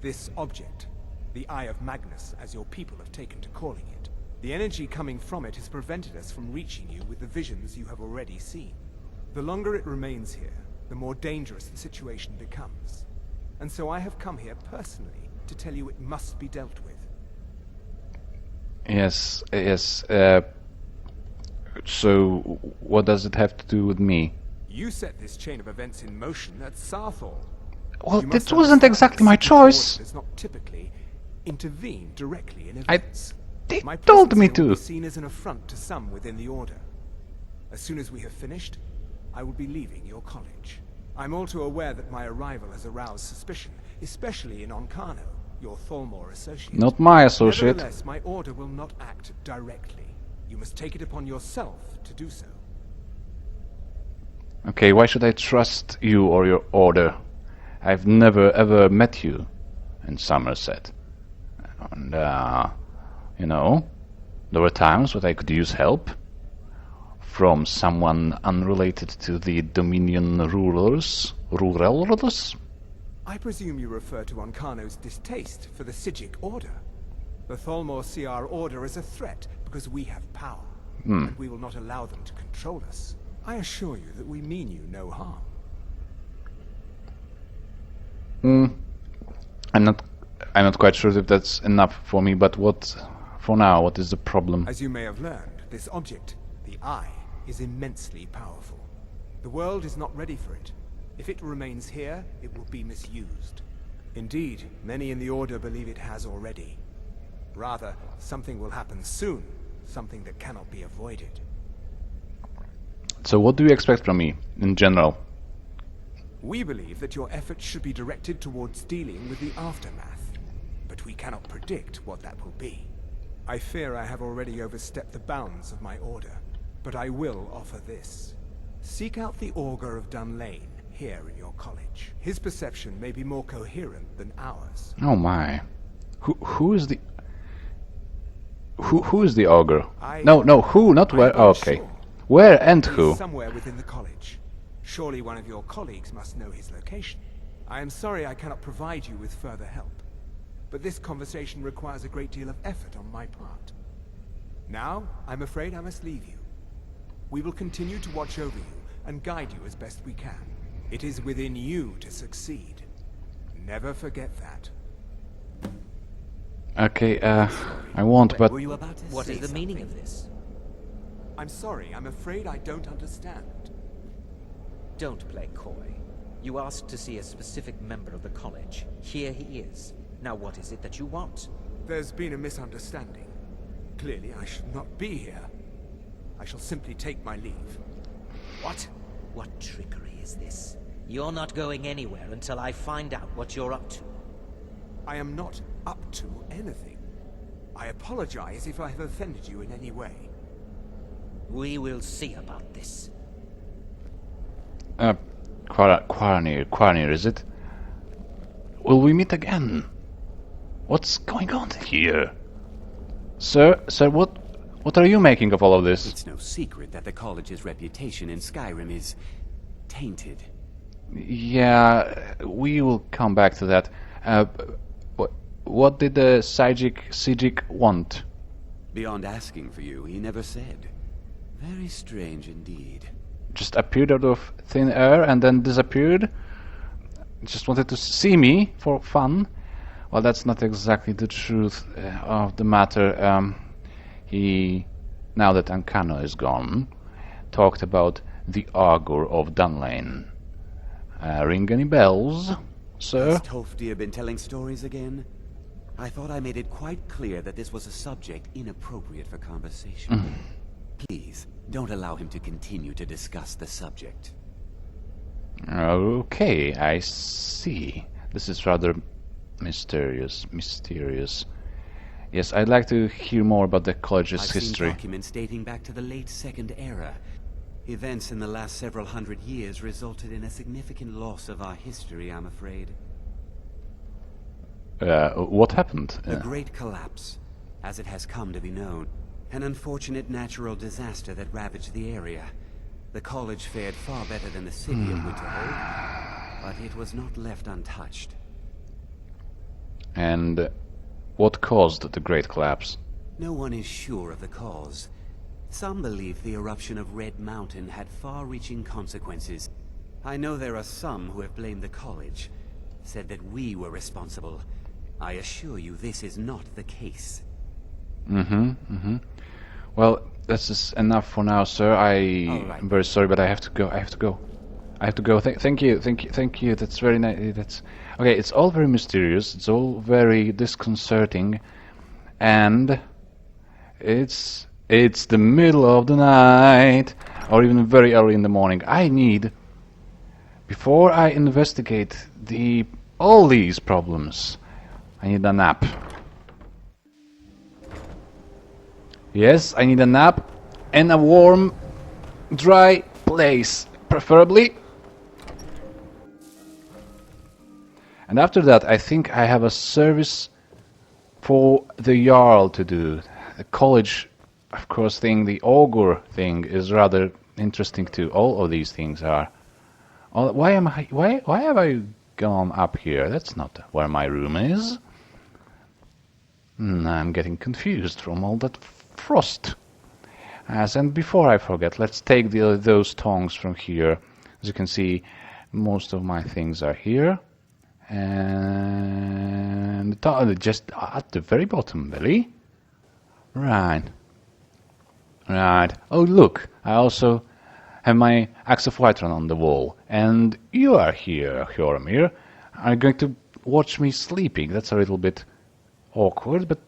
This object, the Eye of Magnus, as your people have taken to calling it. The energy coming from it has prevented us from reaching you with the visions you have already seen. The longer it remains here, the more dangerous the situation becomes. And so I have come here personally to tell you it must be dealt with. Yes, so what does it have to do with me? You set this chain of events in motion at Sarthor. Well, it wasn't exactly my choice. Does not typically intervene directly in events. They told me to. Will be seen as an affront to some within the Order. As soon as we have finished, I will be leaving your college. I'm all too aware that my arrival has aroused suspicion, especially in Oncano, your Tholmor associate. Not my associate. Nevertheless, my Order will not act directly. You must take it upon yourself to do so. Okay, why should I trust you or your Order? I've never ever met you in Somerset. And, you know, there were times when I could use help. from someone unrelated to the Dominion rulers? I presume you refer to Ancano's distaste for the Psijic Order. The Thalmor see our order as a threat because we have power, and we will not allow them to control us. I assure you that we mean you no harm. I'm not quite sure if that's enough for me, but for now, what is the problem? As you may have learned, this object, the Eye, is immensely powerful. The world is not ready for it. If it remains here, it will be misused. Indeed, many in the Order believe it has already. Rather, something will happen soon, something that cannot be avoided. So what do you expect from me, in general? We believe that your efforts should be directed towards dealing with the aftermath, but we cannot predict what that will be. I fear I have already overstepped the bounds of my order, but I will offer this. Seek out the Augur of Dunlane here in your college. His perception may be more coherent than ours. Oh my. Who is the... Who is the Augur? No, who, not where. Oh, okay. Sure. Where and who? Somewhere within the college. Surely one of your colleagues must know his location. I am sorry I cannot provide you with further help, but this conversation requires a great deal of effort on my part. Now, I'm afraid I must leave you. We will continue to watch over you and guide you as best we can. It is within you to succeed. Never forget that. Okay, I won't, but... What is the meaning of this? I'm sorry, I'm afraid I don't understand. Don't play coy. You asked to see a specific member of the college. Here he is. Now what is it that you want? There's been a misunderstanding. Clearly I should not be here. I shall simply take my leave. What? What trickery is this? You're not going anywhere until I find out what you're up to. I am not up to anything. I apologize if I have offended you in any way. We will see about this. Quarnir, is it? Will we meet again? What's going on here? Sir, what are you making of all of this? It's no secret that the college's reputation in Skyrim is tainted. Yeah, we will come back to that. What did the Psijic want? Beyond asking for you, he never said. Very strange indeed. Just appeared out of thin air and then disappeared? Just wanted to see me for fun? Well, that's not exactly the truth of the matter. He, now that Ancano is gone, talked about the Augur of Dunlane. Ring any bells, sir? Has Toftir been telling stories again? I thought I made it quite clear that this was a subject inappropriate for conversation. Please, don't allow him to continue to discuss the subject. Okay, I see. This is rather mysterious. Yes, I'd like to hear more about the college's history. I've seen documents dating back to the late Second Era. Events in the last several hundred years resulted in a significant loss of our history, I'm afraid. What happened? The Great Collapse, as it has come to be known. An unfortunate natural disaster that ravaged the area. The college fared far better than the city of Winterhold, but it was not left untouched. And what caused the Great Collapse? No one is sure of the cause. Some believe the eruption of Red Mountain had far-reaching consequences. I know there are some who have blamed the college, said that we were responsible. I assure you this is not the case. Well, this is enough for now, sir. I'm very sorry, but I have to go. Thank you. That's very nice. Okay. It's all very mysterious. It's all very disconcerting, and it's the middle of the night, or even very early in the morning. Before I investigate all these problems, I need a nap. Yes, I need a nap in a warm, dry place, preferably. And after that, I think I have a service for the Jarl to do. The college of course, the augur thing is rather interesting too. All of these things are. Why have I gone up here? That's not where my room is. I'm getting confused from all that frost. And before I forget, let's take those tongs from here. As you can see, most of my things are here. And just at the very bottom, really. Right. Right. Oh, look, I also have my Axe of Whiterun on the wall. And you are here, Hjormir. Are you going to watch me sleeping? That's a little bit awkward, but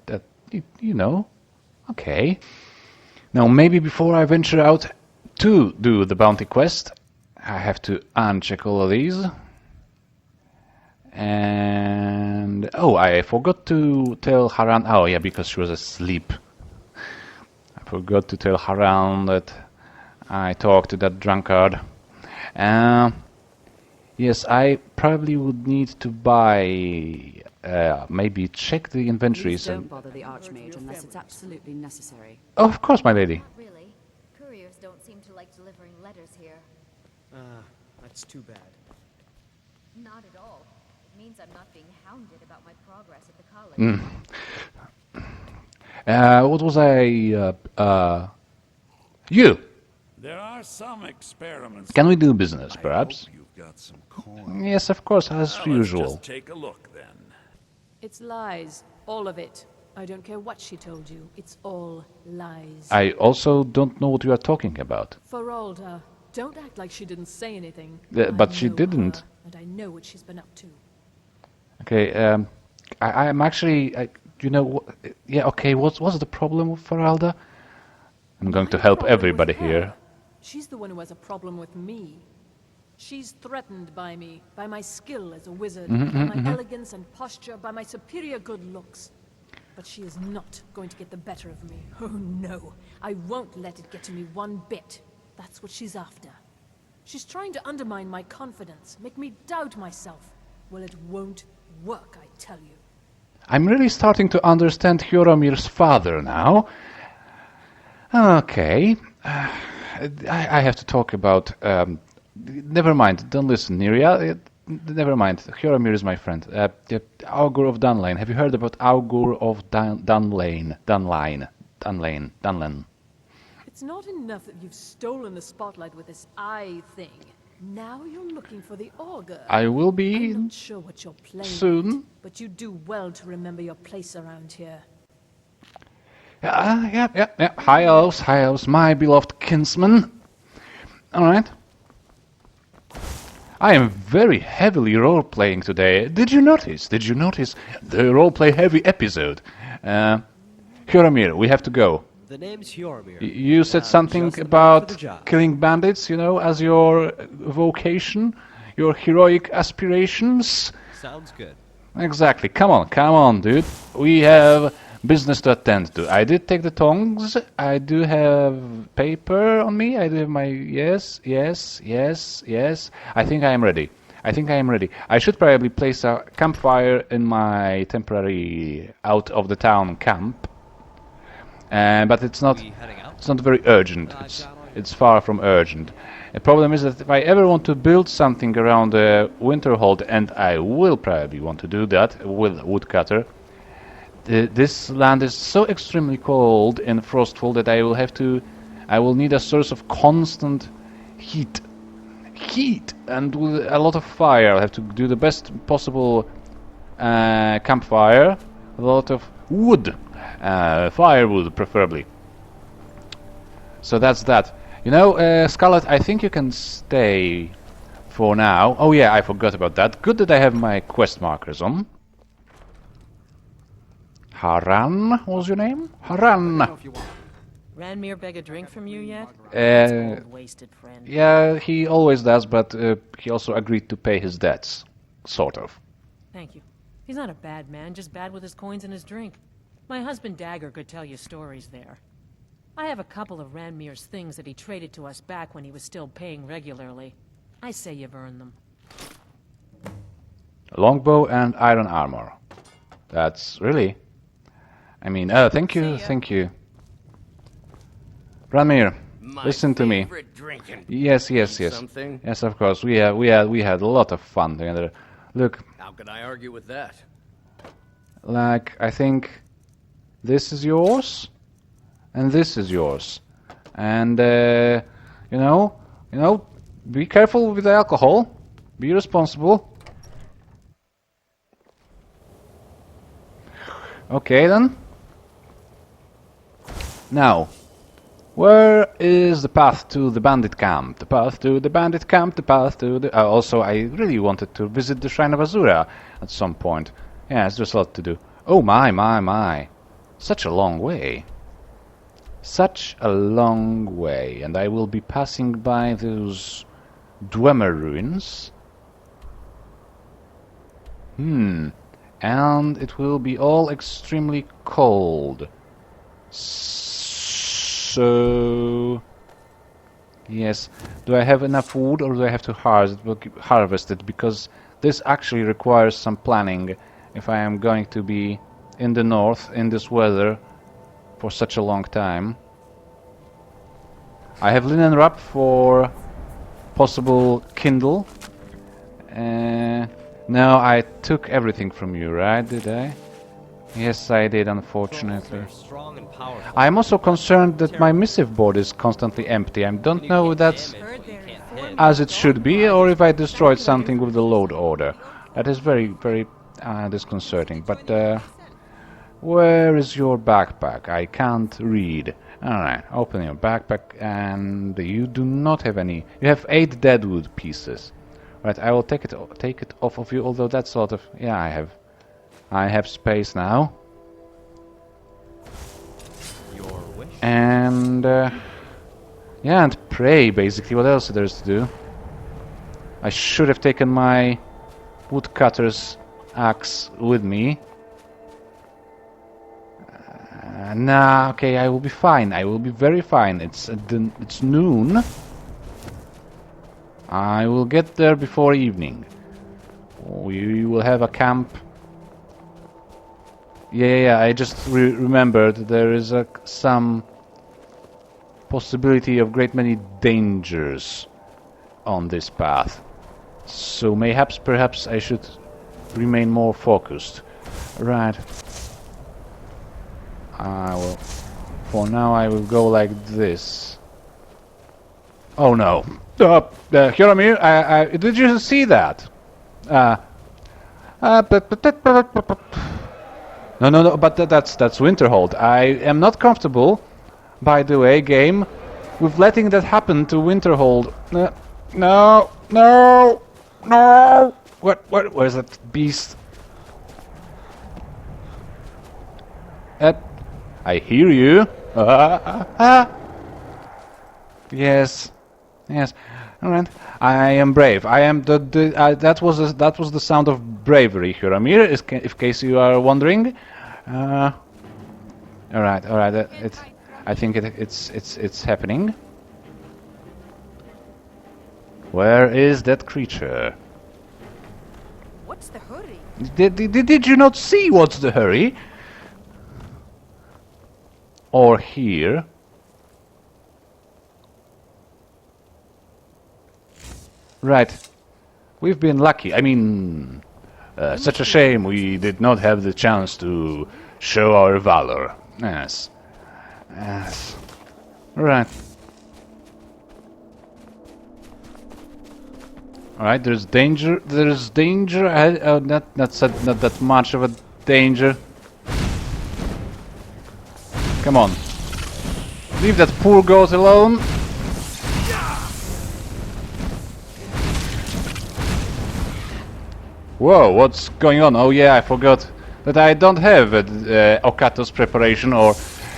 you know, okay. Now, maybe before I venture out to do the bounty quest, I have to uncheck all of these. And oh, I forgot to tell Haran. Oh yeah, because she was asleep. I forgot to tell Haran that I talked to that drunkard. Yes, I probably would need to buy. Maybe check the inventories. Please don't bother the Archmage unless it's absolutely necessary. Oh, of course, my lady. Not really. Couriers don't seem to like delivering letters here. That's too bad. Not at all. It means I'm not being hounded about my progress at the college. What was I? You. There are some experiments. Can we do business, perhaps? You've got some coin. Yes, of course, as usual. Let's just take a look then. It's lies. All of it. I don't care what she told you. It's all lies. I also don't know what you are talking about. Feralda, don't act like she didn't say anything. But she didn't. Her, and I know what she's been up to. Okay, I'm actually, you know, yeah, okay, what's the problem with Feralda? I'm going to help everybody here. She's the one who has a problem with me. She's threatened by me, by my skill as a wizard, by my elegance and posture, by my superior good looks. But she is not going to get the better of me. Oh no, I won't let it get to me one bit. That's what she's after. She's trying to undermine my confidence, make me doubt myself. Well, it won't work, I tell you. I'm really starting to understand Hjoromir's father now. Okay, I have to talk about... never mind, don't listen, Nyria. Never mind, Hjoromir is my friend. The Augur of Dunlane. Have you heard about Augur of Dunlane? It's not enough that you've stolen the spotlight with this eye thing. Now you're looking for the augur. I will be I'm not sure what you're playing soon. At, but you do well to remember your place around here. Yeah. High elves, my beloved kinsman. Alright. I am very heavily role-playing today. Did you notice the role-play heavy episode? Hjoromir, we have to go. The name's Hjoromir. You said something about killing bandits, you know, as your vocation, your heroic aspirations. Sounds good. Exactly. Come on, dude. We have business to attend to. I did take the tongs. I do have paper on me. I do have my... Yes. I think I am ready. I should probably place a campfire in my temporary out-of-the-town camp. But it's not very urgent. It's far from urgent. The problem is that if I ever want to build something around the Winterhold, and I will probably want to do that with a woodcutter, this land is so extremely cold in Frostfall that I will need a source of constant heat, and with a lot of fire. I'll have to do the best possible campfire, a lot of wood, firewood preferably. So that's that. You know, Scarlet, I think you can stay for now. Oh yeah, I forgot about that. Good that I have my quest markers on. Haran was your name? Haran! Ranmir beg a drink from you yet? Old wasted friend. Yeah, he always does, but he also agreed to pay his debts. Sort of. Thank you. He's not a bad man, just bad with his coins and his drink. My husband Dagger could tell you stories there. I have a couple of Ranmir's things that he traded to us back when he was still paying regularly. I say you've earned them. Longbow and iron armor. That's really... I mean, thank you. Ranmir, listen to me. Drinking. Yes, yes, yes. Something? Yes, of course. We had a lot of fun together. Look. How could I argue with that? Like, I think this is yours, and this is yours, and you know, be careful with the alcohol. Be responsible. Okay then. Now, where is the path to the bandit camp? The path to the bandit camp, the path to the... also, I really wanted to visit the Shrine of Azura at some point. Yeah, there's a lot to do. Oh my. Such a long way. Such a long way. And I will be passing by those Dwemer ruins. And it will be all extremely cold. So... yes. Do I have enough wood, or do I have to harvest it? Because this actually requires some planning if I am going to be in the north in this weather for such a long time. I have linen wrap for possible kindle. No, I took everything from you, right? Did I? Yes, I did, unfortunately. I am also concerned that my missive board is constantly empty. I don't know if that's as it should be, or if I destroyed something with the load order. That is very, very disconcerting. But where is your backpack? I can't read. Alright, open your backpack, and you do not have any. You have 8 deadwood pieces. Right, I will take it off of you, although that's sort of... yeah, I have space now. Your wish? And... yeah, and pray, basically. What else there is to do? I should have taken my woodcutter's axe with me. Nah, okay, I will be fine. I will be very fine. It's noon. I will get there before evening. We will have a camp. Yeah, I just remembered there is some possibility of great many dangers on this path. So perhaps I should remain more focused. Right. For now I will go like this. Oh no. Hiramir, did you see that? No, but that's Winterhold. I am not comfortable, by the way, game, with letting that happen to Winterhold. No. Where's that beast? I hear you. Yes. Alright. I am brave. I am that was the sound of bravery, Hiramir, in case you are wondering. Alright. I think it's happening. Where is that creature? What's the hurry? Did you not see what's the hurry? Or here? Right. We've been lucky. I mean, such a shame we did not have the chance to show our valor. Yes. Right. Alright, there's danger. Not that much of a danger. Come on. Leave that poor goat alone. Whoa, what's going on? Oh yeah, I forgot that I don't have Okato's preparation or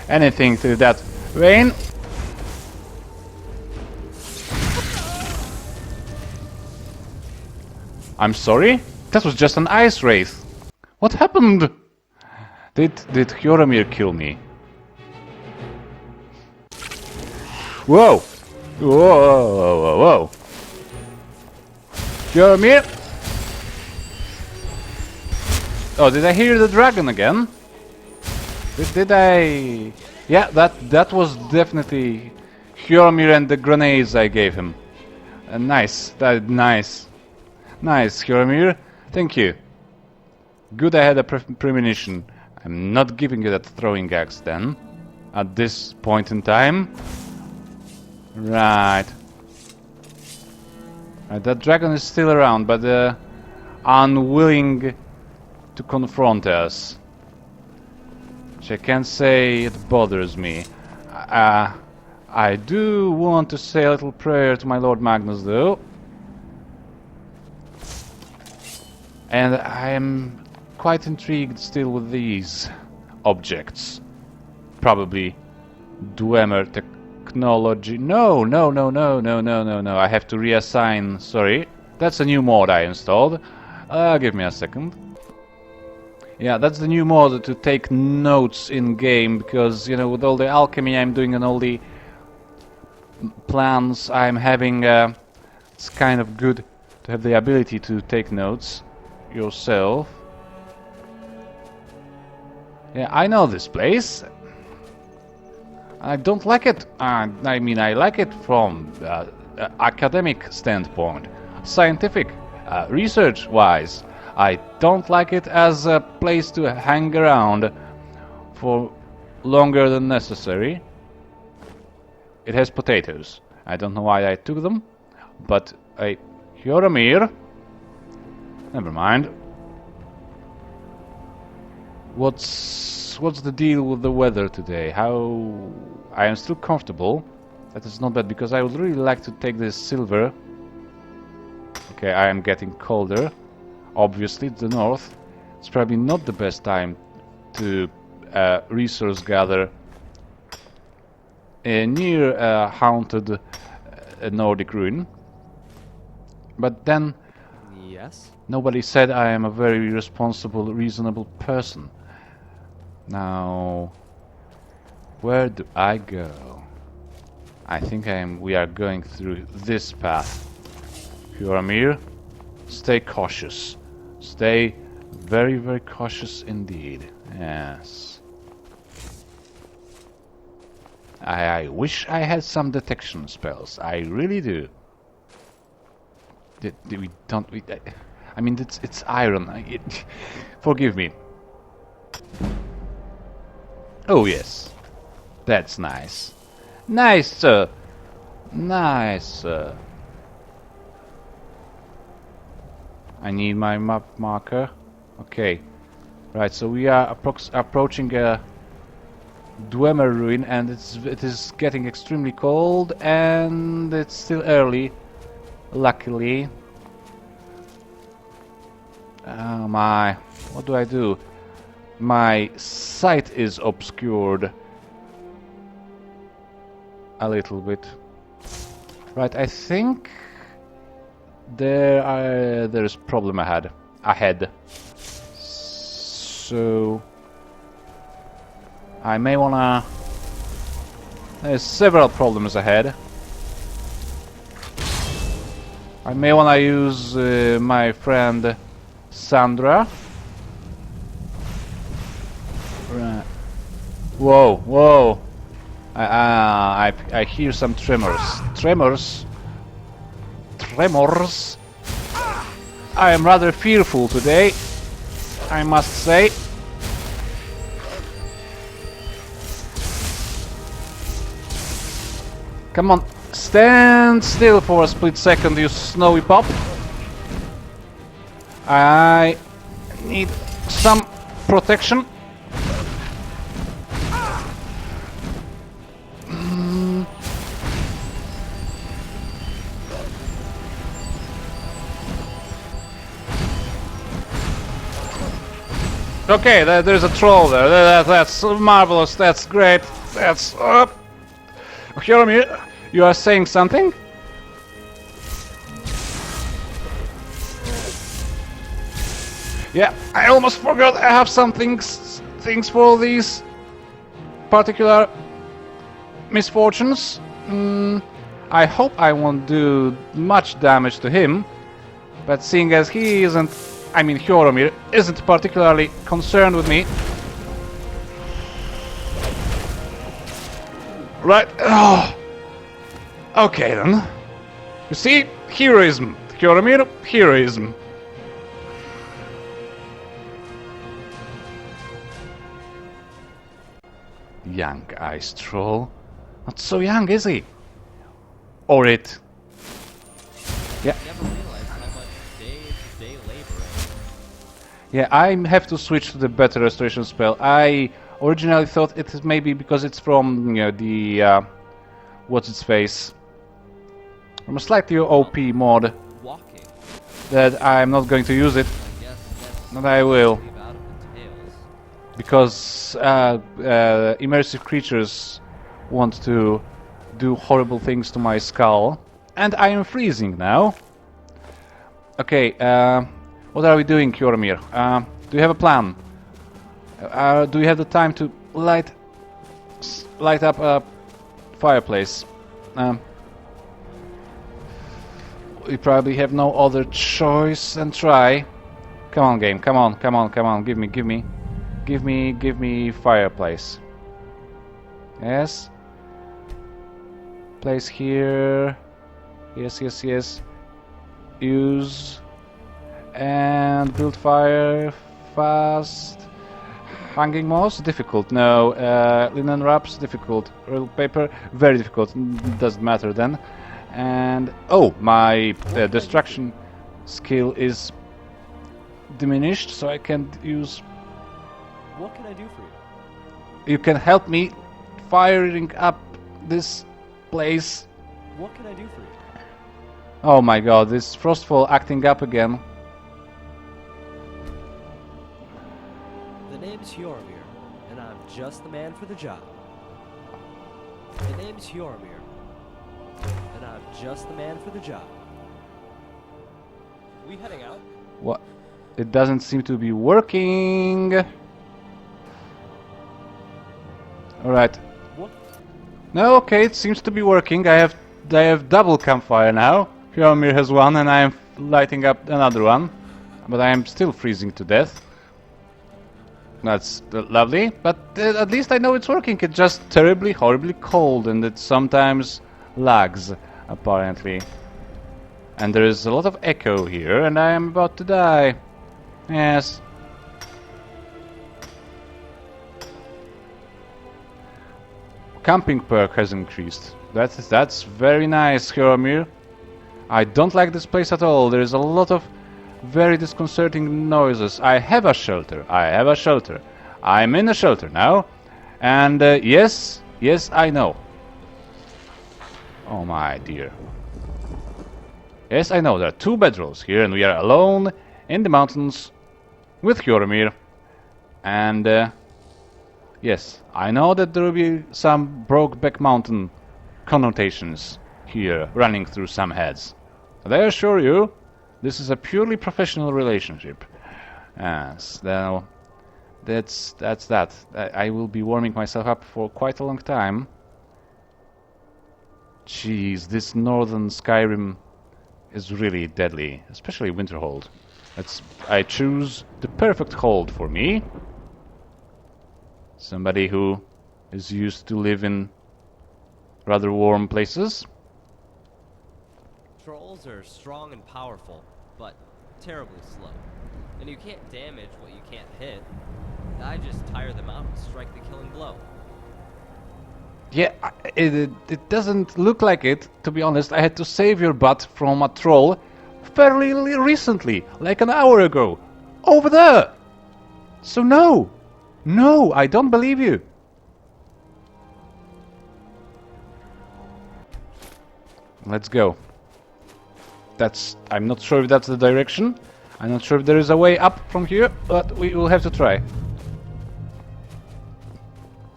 anything to that vein. I'm sorry? That was just an ice wraith. What happened? Did Hiramir kill me? Whoa! Whoa! Hiramir? Oh, did I hear the dragon again? Did I... Yeah, that was definitely Hjormir and the grenades I gave him. Nice. Nice. Nice, Hjormir. Thank you. Good I had a premonition. I'm not giving you that throwing axe then. At this point in time. Right. That dragon is still around, but unwilling to confront us. Which I can't say it bothers me. I do want to say a little prayer to my Lord Magnus, though. And I am quite intrigued still with these objects. Probably Dwemer technology. No. I have to reassign. Sorry. That's a new mod I installed. Give me a second. Yeah, that's the new mod to take notes in game, because, you know, with all the alchemy I'm doing and all the plans I'm having, it's kind of good to have the ability to take notes yourself. Yeah, I know this place. I don't like it. I mean, I like it from academic standpoint, scientific, research-wise. I don't like it as a place to hang around for longer than necessary. It has potatoes. I don't know why I took them, but Hjormir. Never mind. What's the deal with the weather today? How I am still comfortable. That is not bad, because I would really like to take this silver. Okay, I am getting colder. Obviously, the north. It's probably not the best time to resource gather near a haunted Nordic ruin. But then, yes, nobody said I am a very responsible, reasonable person. Now, where do I go? I think we are going through this path. Hjormir, stay cautious. Stay very, very cautious indeed. Yes. I wish I had some detection spells. I really do. I mean, it's iron. Forgive me. Oh yes, that's nice. Nice, sir. Nice, sir. I need my map marker. Okay. Right, so we are approaching a Dwemer ruin, and it is getting extremely cold, and it's still early. Luckily. Oh my. What do I do? My sight is obscured a little bit. Right, I think there's a problem ahead. So I may wanna. There's several problems ahead. I may wanna use my friend Sandra. Right. Whoa! I hear some tremors. Tremors. I am rather fearful today, I must say. Come on, stand still for a split second, you snowy pop. I need some protection. Okay, there's a troll there. That's marvelous. That's great. That's Hjormir, you are saying something? Yeah, I almost forgot. I have some things for these particular misfortunes. I hope I won't do much damage to him, but seeing as he isn't, I mean Hjormir isn't particularly concerned with me. Right. Oh. Okay then. You see? Heroism. Kyoromir, heroism. Young ice troll. Not so young, is he? Or it. Yeah. Yeah, I have to switch to the better restoration spell. I originally thought it is maybe because it's from, you know, the what's its face? From a slightly OP mod that I'm not going to use it. But I will. Because immersive creatures want to do horrible things to my skull. And I am freezing now. Okay, what are we doing, Kyoromir? Do you have a plan? Do you have the time to light up a fireplace? We probably have no other choice than try. Come on, game. Come on, come on, come on. Give me fireplace. Yes. Place here. Yes, yes, yes. Use. And build fire fast. Hanging moss? Difficult. No. Linen wraps? Difficult. Oil paper? Very difficult. Doesn't matter then. And oh, my destruction skill is diminished, so I can't use. What can I do for you? You can help me firing up this place. What can I do for you? Oh my god, this Frostfall acting up again. The name's Yoromir, and I'm just the man for the job. The name's Yoromir, and I'm just the man for the job. We heading out? What? It doesn't seem to be working. Alright. What? No, okay, it seems to be working. I have double campfire now. Yoromir has one, and I am lighting up another one. But I am still freezing to death. That's lovely, but at least I know it's working. It's just terribly, horribly cold, and it sometimes lags, apparently. And there is a lot of echo here, and I am about to die. Yes. Camping perk has increased. That's very nice, Kyoromir. I don't like this place at all. There is a lot of very disconcerting noises. I have a shelter. I have a shelter. I'm in a shelter now. And yes, I know. Oh my dear. Yes, I know. There are 2 bedrolls here, and we are alone in the mountains with Kyoromir. And yes, I know that there will be some Brokeback Mountain connotations here running through some heads. But I assure you, this is a purely professional relationship. Yes, now that's that. I will be warming myself up for quite a long time. Jeez, this northern Skyrim is really deadly, especially Winterhold. I choose the perfect hold for me. Somebody who is used to live in rather warm places. Trolls are strong and powerful, but terribly slow. And you can't damage what you can't hit. I just tire them out and strike the killing blow. Yeah, it doesn't look like it, to be honest. I had to save your butt from a troll fairly recently, like an hour ago. Over there! So no! No, I don't believe you. Let's go. I'm not sure if that's the direction. I'm not sure if there is a way up from here, but we will have to try.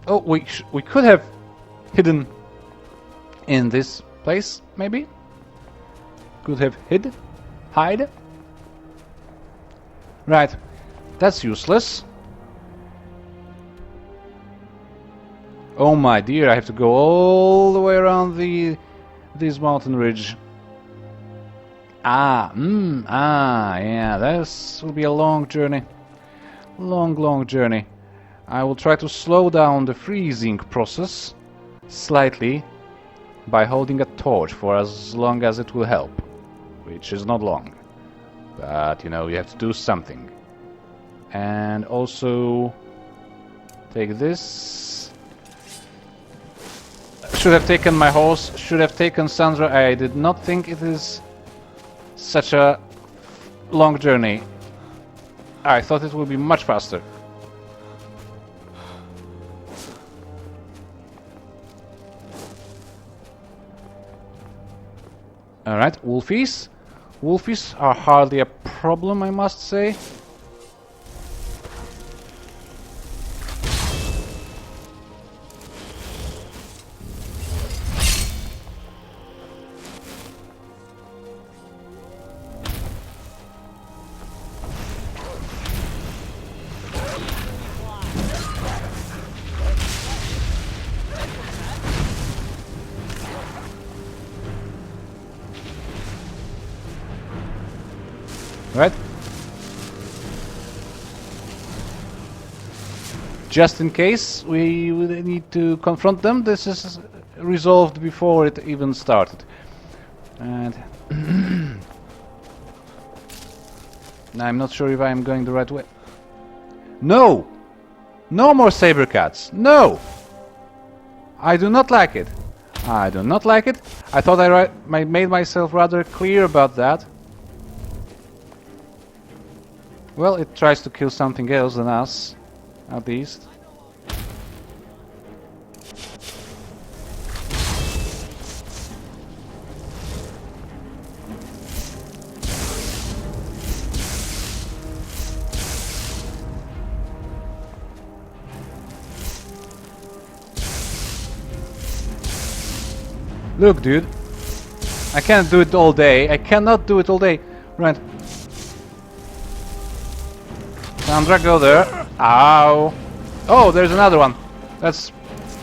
Oh, we could have hidden in this place, maybe? Could have hide? Right, that's useless. Oh my dear, I have to go all the way around this mountain ridge. Yeah, this will be a long journey. Long journey. I will try to slow down the freezing process slightly by holding a torch for as long as it will help, which is not long. But, you know, you have to do something. And also take this. Should have taken my horse, should have taken Sandra. I did not think it is such a long journey. I thought it would be much faster. Alright, wolfies. Wolfies are hardly a problem, I must say. Right? Just in case we need to confront them, this is resolved before it even started. And I'm not sure if I'm going the right way. No! No more Sabrecats! No! I do not like it. I do not like it. I thought I made myself rather clear about that. Well, it tries to kill something else than us, at least. Look, dude. I can't do it all day. I cannot do it all day. Right. Sandra, go there. Ow. Oh, there's another one. That's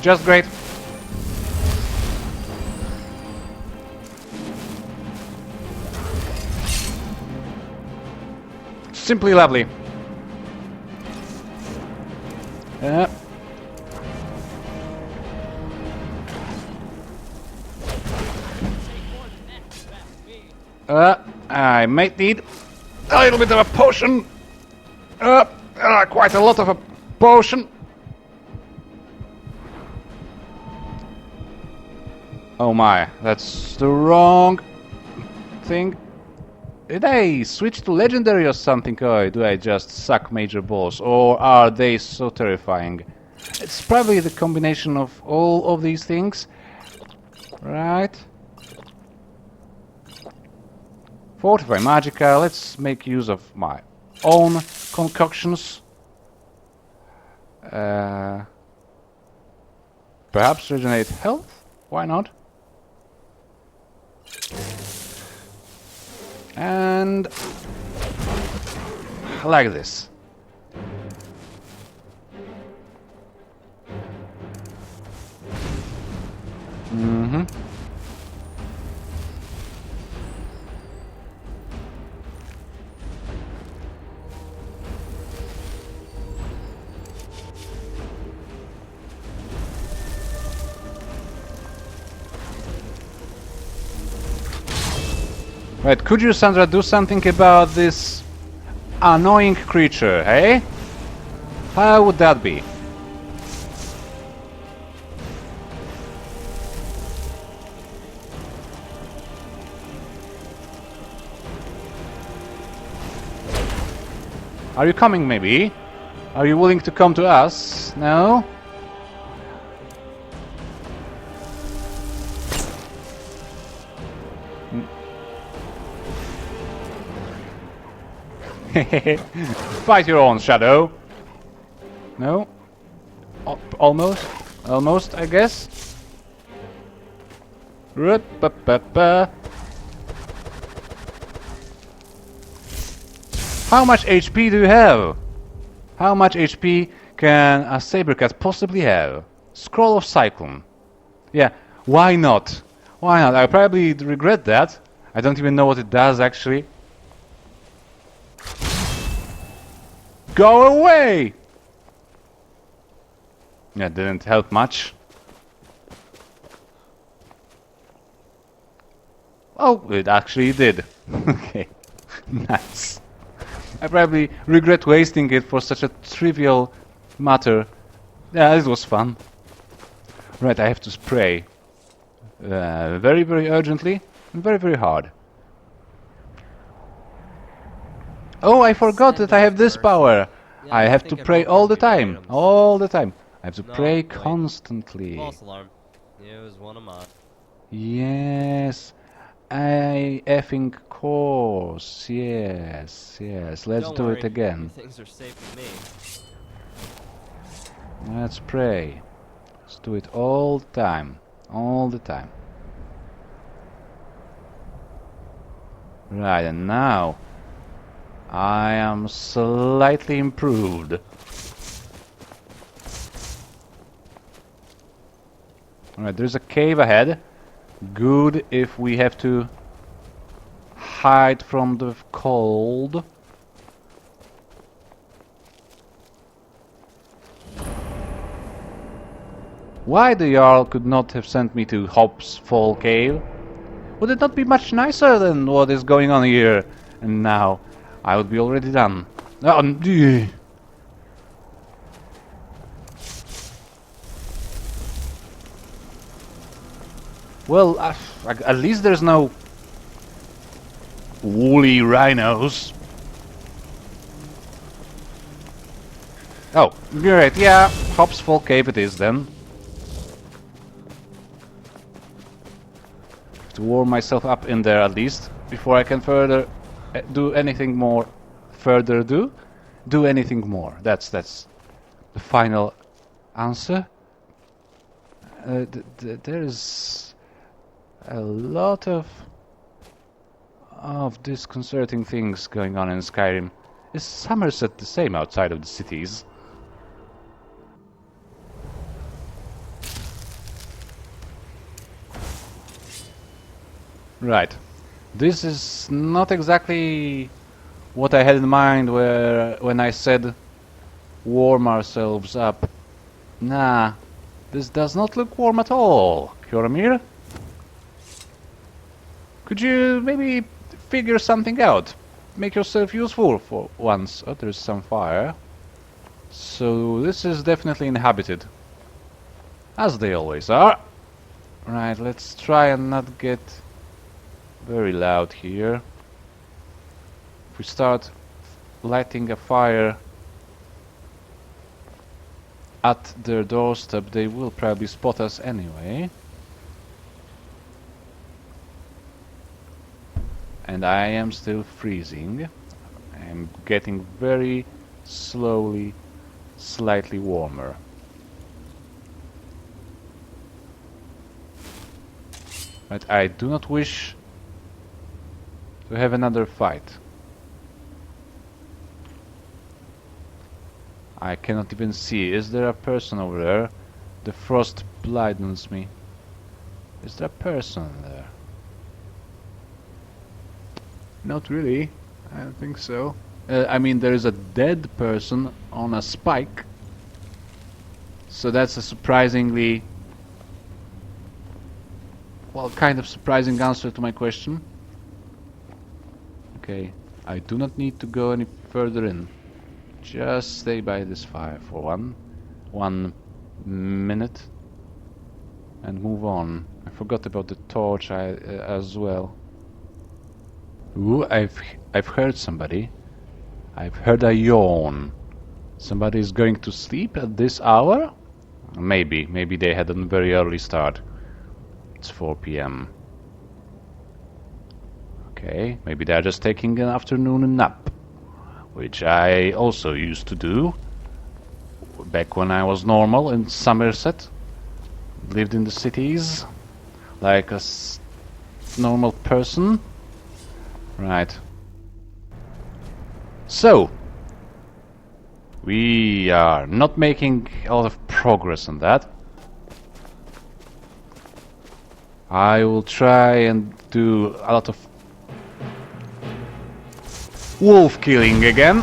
just great. Simply lovely. I might need a little bit of a potion. Quite a lot of a potion. Oh my, that's the wrong thing. Did I switch to legendary or something, or do I just suck major balls? Or are they so terrifying? It's probably the combination of all of these things. Right. Fortify Magica, let's make use of my own concoctions. Perhaps regenerate health? Why not? And like this. Right, could you, Sandra, do something about this annoying creature, eh? How would that be? Are you coming, maybe? Are you willing to come to us? No? Fight your own shadow. No? Almost? Almost, I guess? How much HP do you have? How much HP can a Sabrecat possibly have? Scroll of Cyclone. Yeah, why not? Why not? I probably regret that. I don't even know what it does, actually. Go away! Yeah, didn't help much. Oh, it actually did. Okay, nice. I probably regret wasting it for such a trivial matter. Yeah, it was fun. Right, I have to spray. Very, very urgently and very, very hard. Oh, I forgot that I have this power. I have to pray all the time. All the time. I have to pray constantly. False alarm. It was one of mine. Yes. I effing course. Yes, yes. Let's do it again. Things are safe with me. Let's pray. Let's do it all the time. All the time. Right, and now I am slightly improved. Alright, there's a cave ahead. Good if we have to hide from the cold. Why the Jarl could not have sent me to Frostfall cave? Would it not be much nicer than what is going on here and now? I would be already done. Well, at least there's no woolly rhinos. Oh, great, yeah, Frostfall cave it is then. To warm myself up in there at least before I can further do anything more. Do anything more. That's the final answer. There is a lot of disconcerting things going on in Skyrim. Is Somerset the same outside of the cities? Right. This is not exactly what I had in mind when I said warm ourselves up. Nah, this does not look warm at all, Kjoramir. Could you maybe figure something out? Make yourself useful for once. Oh, there's some fire. So this is definitely inhabited. As they always are. Right, let's try and not get very loud here. If we start lighting a fire at their doorstep, they will probably spot us anyway. And I am still freezing. I am getting very slowly, slightly warmer. But I do not wish to have another fight. I cannot even see. Is there a person over there? The frost blindens me. Is there a person there? Not really. I don't think so. I mean, there is a dead person on a spike. So that's a surprisingly... well, kind of surprising answer to my question. Okay, I do not need to go any further in. Just stay by this fire for one minute and move on. I forgot about the torch as well. Ooh, I've heard somebody. I've heard a yawn. Somebody is going to sleep at this hour? Maybe they had a very early start. It's 4 p.m. Okay, maybe they're just taking an afternoon nap, which I also used to do back when I was normal in Somerset. Lived in the cities like a normal person. Right. So, we are not making a lot of progress on that. I will try and do a lot of wolf killing again.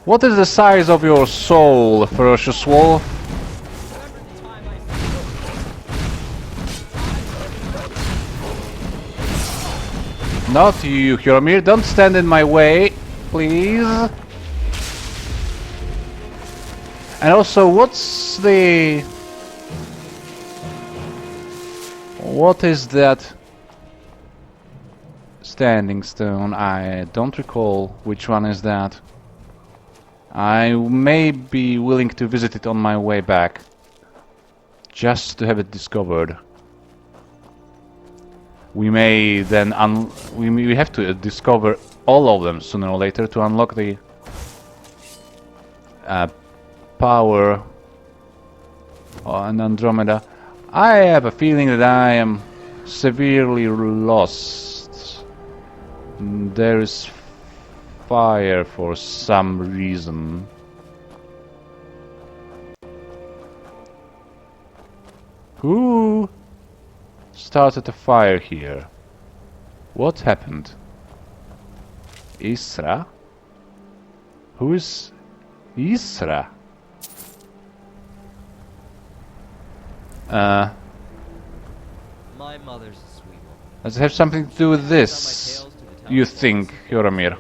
What is the size of your soul, ferocious wolf? Not you, Hjormir. Don't stand in my way, please. And also, what's the... What is that standing stone? I don't recall which one is that. I may be willing to visit it on my way back, just to have it discovered. We may then we have to discover all of them sooner or later to unlock the power on Andromeda. I have a feeling that I am severely lost. There is fire for some reason. Who started a fire here? What happened? Isra? Who is Isra? My mother's a sweet woman. Does it have something to do with this, you think, Hjormir?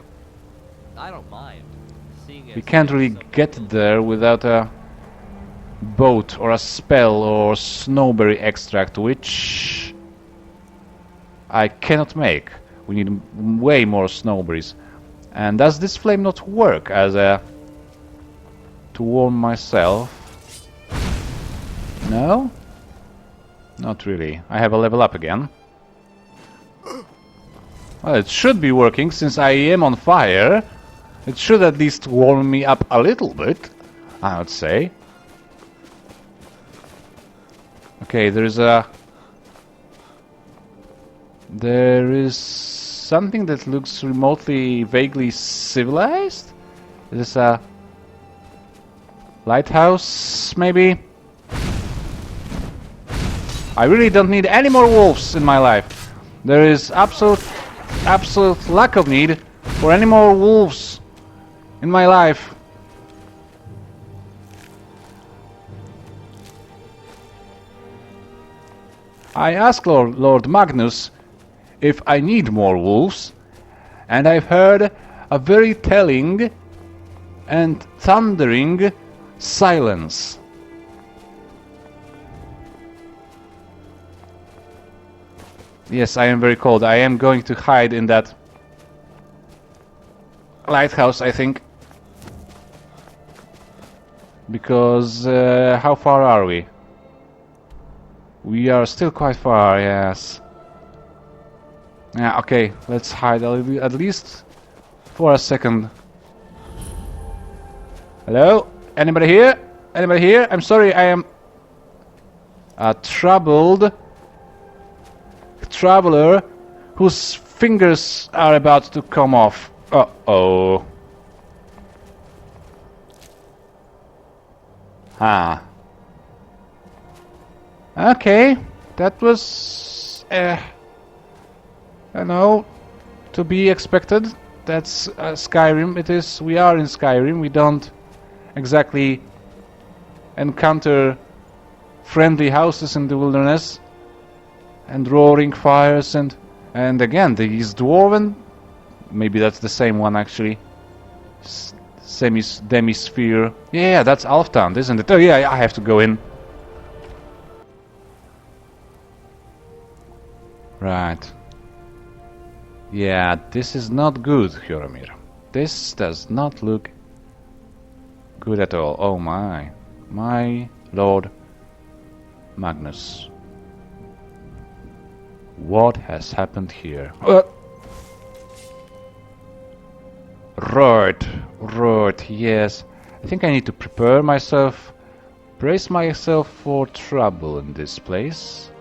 I don't mind. We can't really get there without a boat or a spell or snowberry extract, which I cannot make. We need way more snowberries. And does this flame not work as a... to warm myself? No? Not really. I have a level up again. Well, it should be working since I am on fire. It should at least warm me up a little bit, I would say. Okay, there is something that looks remotely, vaguely civilized. Is this a lighthouse, maybe? I really don't need any more wolves in my life. There is absolute lack of need for any more wolves in my life. I asked Lord Magnus if I need more wolves, and I've heard a very telling and thundering silence. Yes, I am very cold. I am going to hide in that lighthouse, I think. Because, how far are we? We are still quite far, yes. Yeah, okay, let's hide at least for a second. Hello? Anybody here? Anybody here? I'm sorry, I am a troubled traveler whose fingers are about to come off. Uh-oh. Ah. Okay, that was, I know, to be expected. That's Skyrim. It is. We are in Skyrim. We don't exactly encounter friendly houses in the wilderness and roaring fires and again these Dwarven. Maybe that's the same one actually. Demisphere. Yeah, that's Alftown, isn't it? Oh yeah, I have to go in. Right. Yeah, this is not good, Hjormir. This does not look good at all. Oh my. My Lord Magnus. What has happened here? Right, yes. I think I need to prepare myself, brace myself for trouble in this place.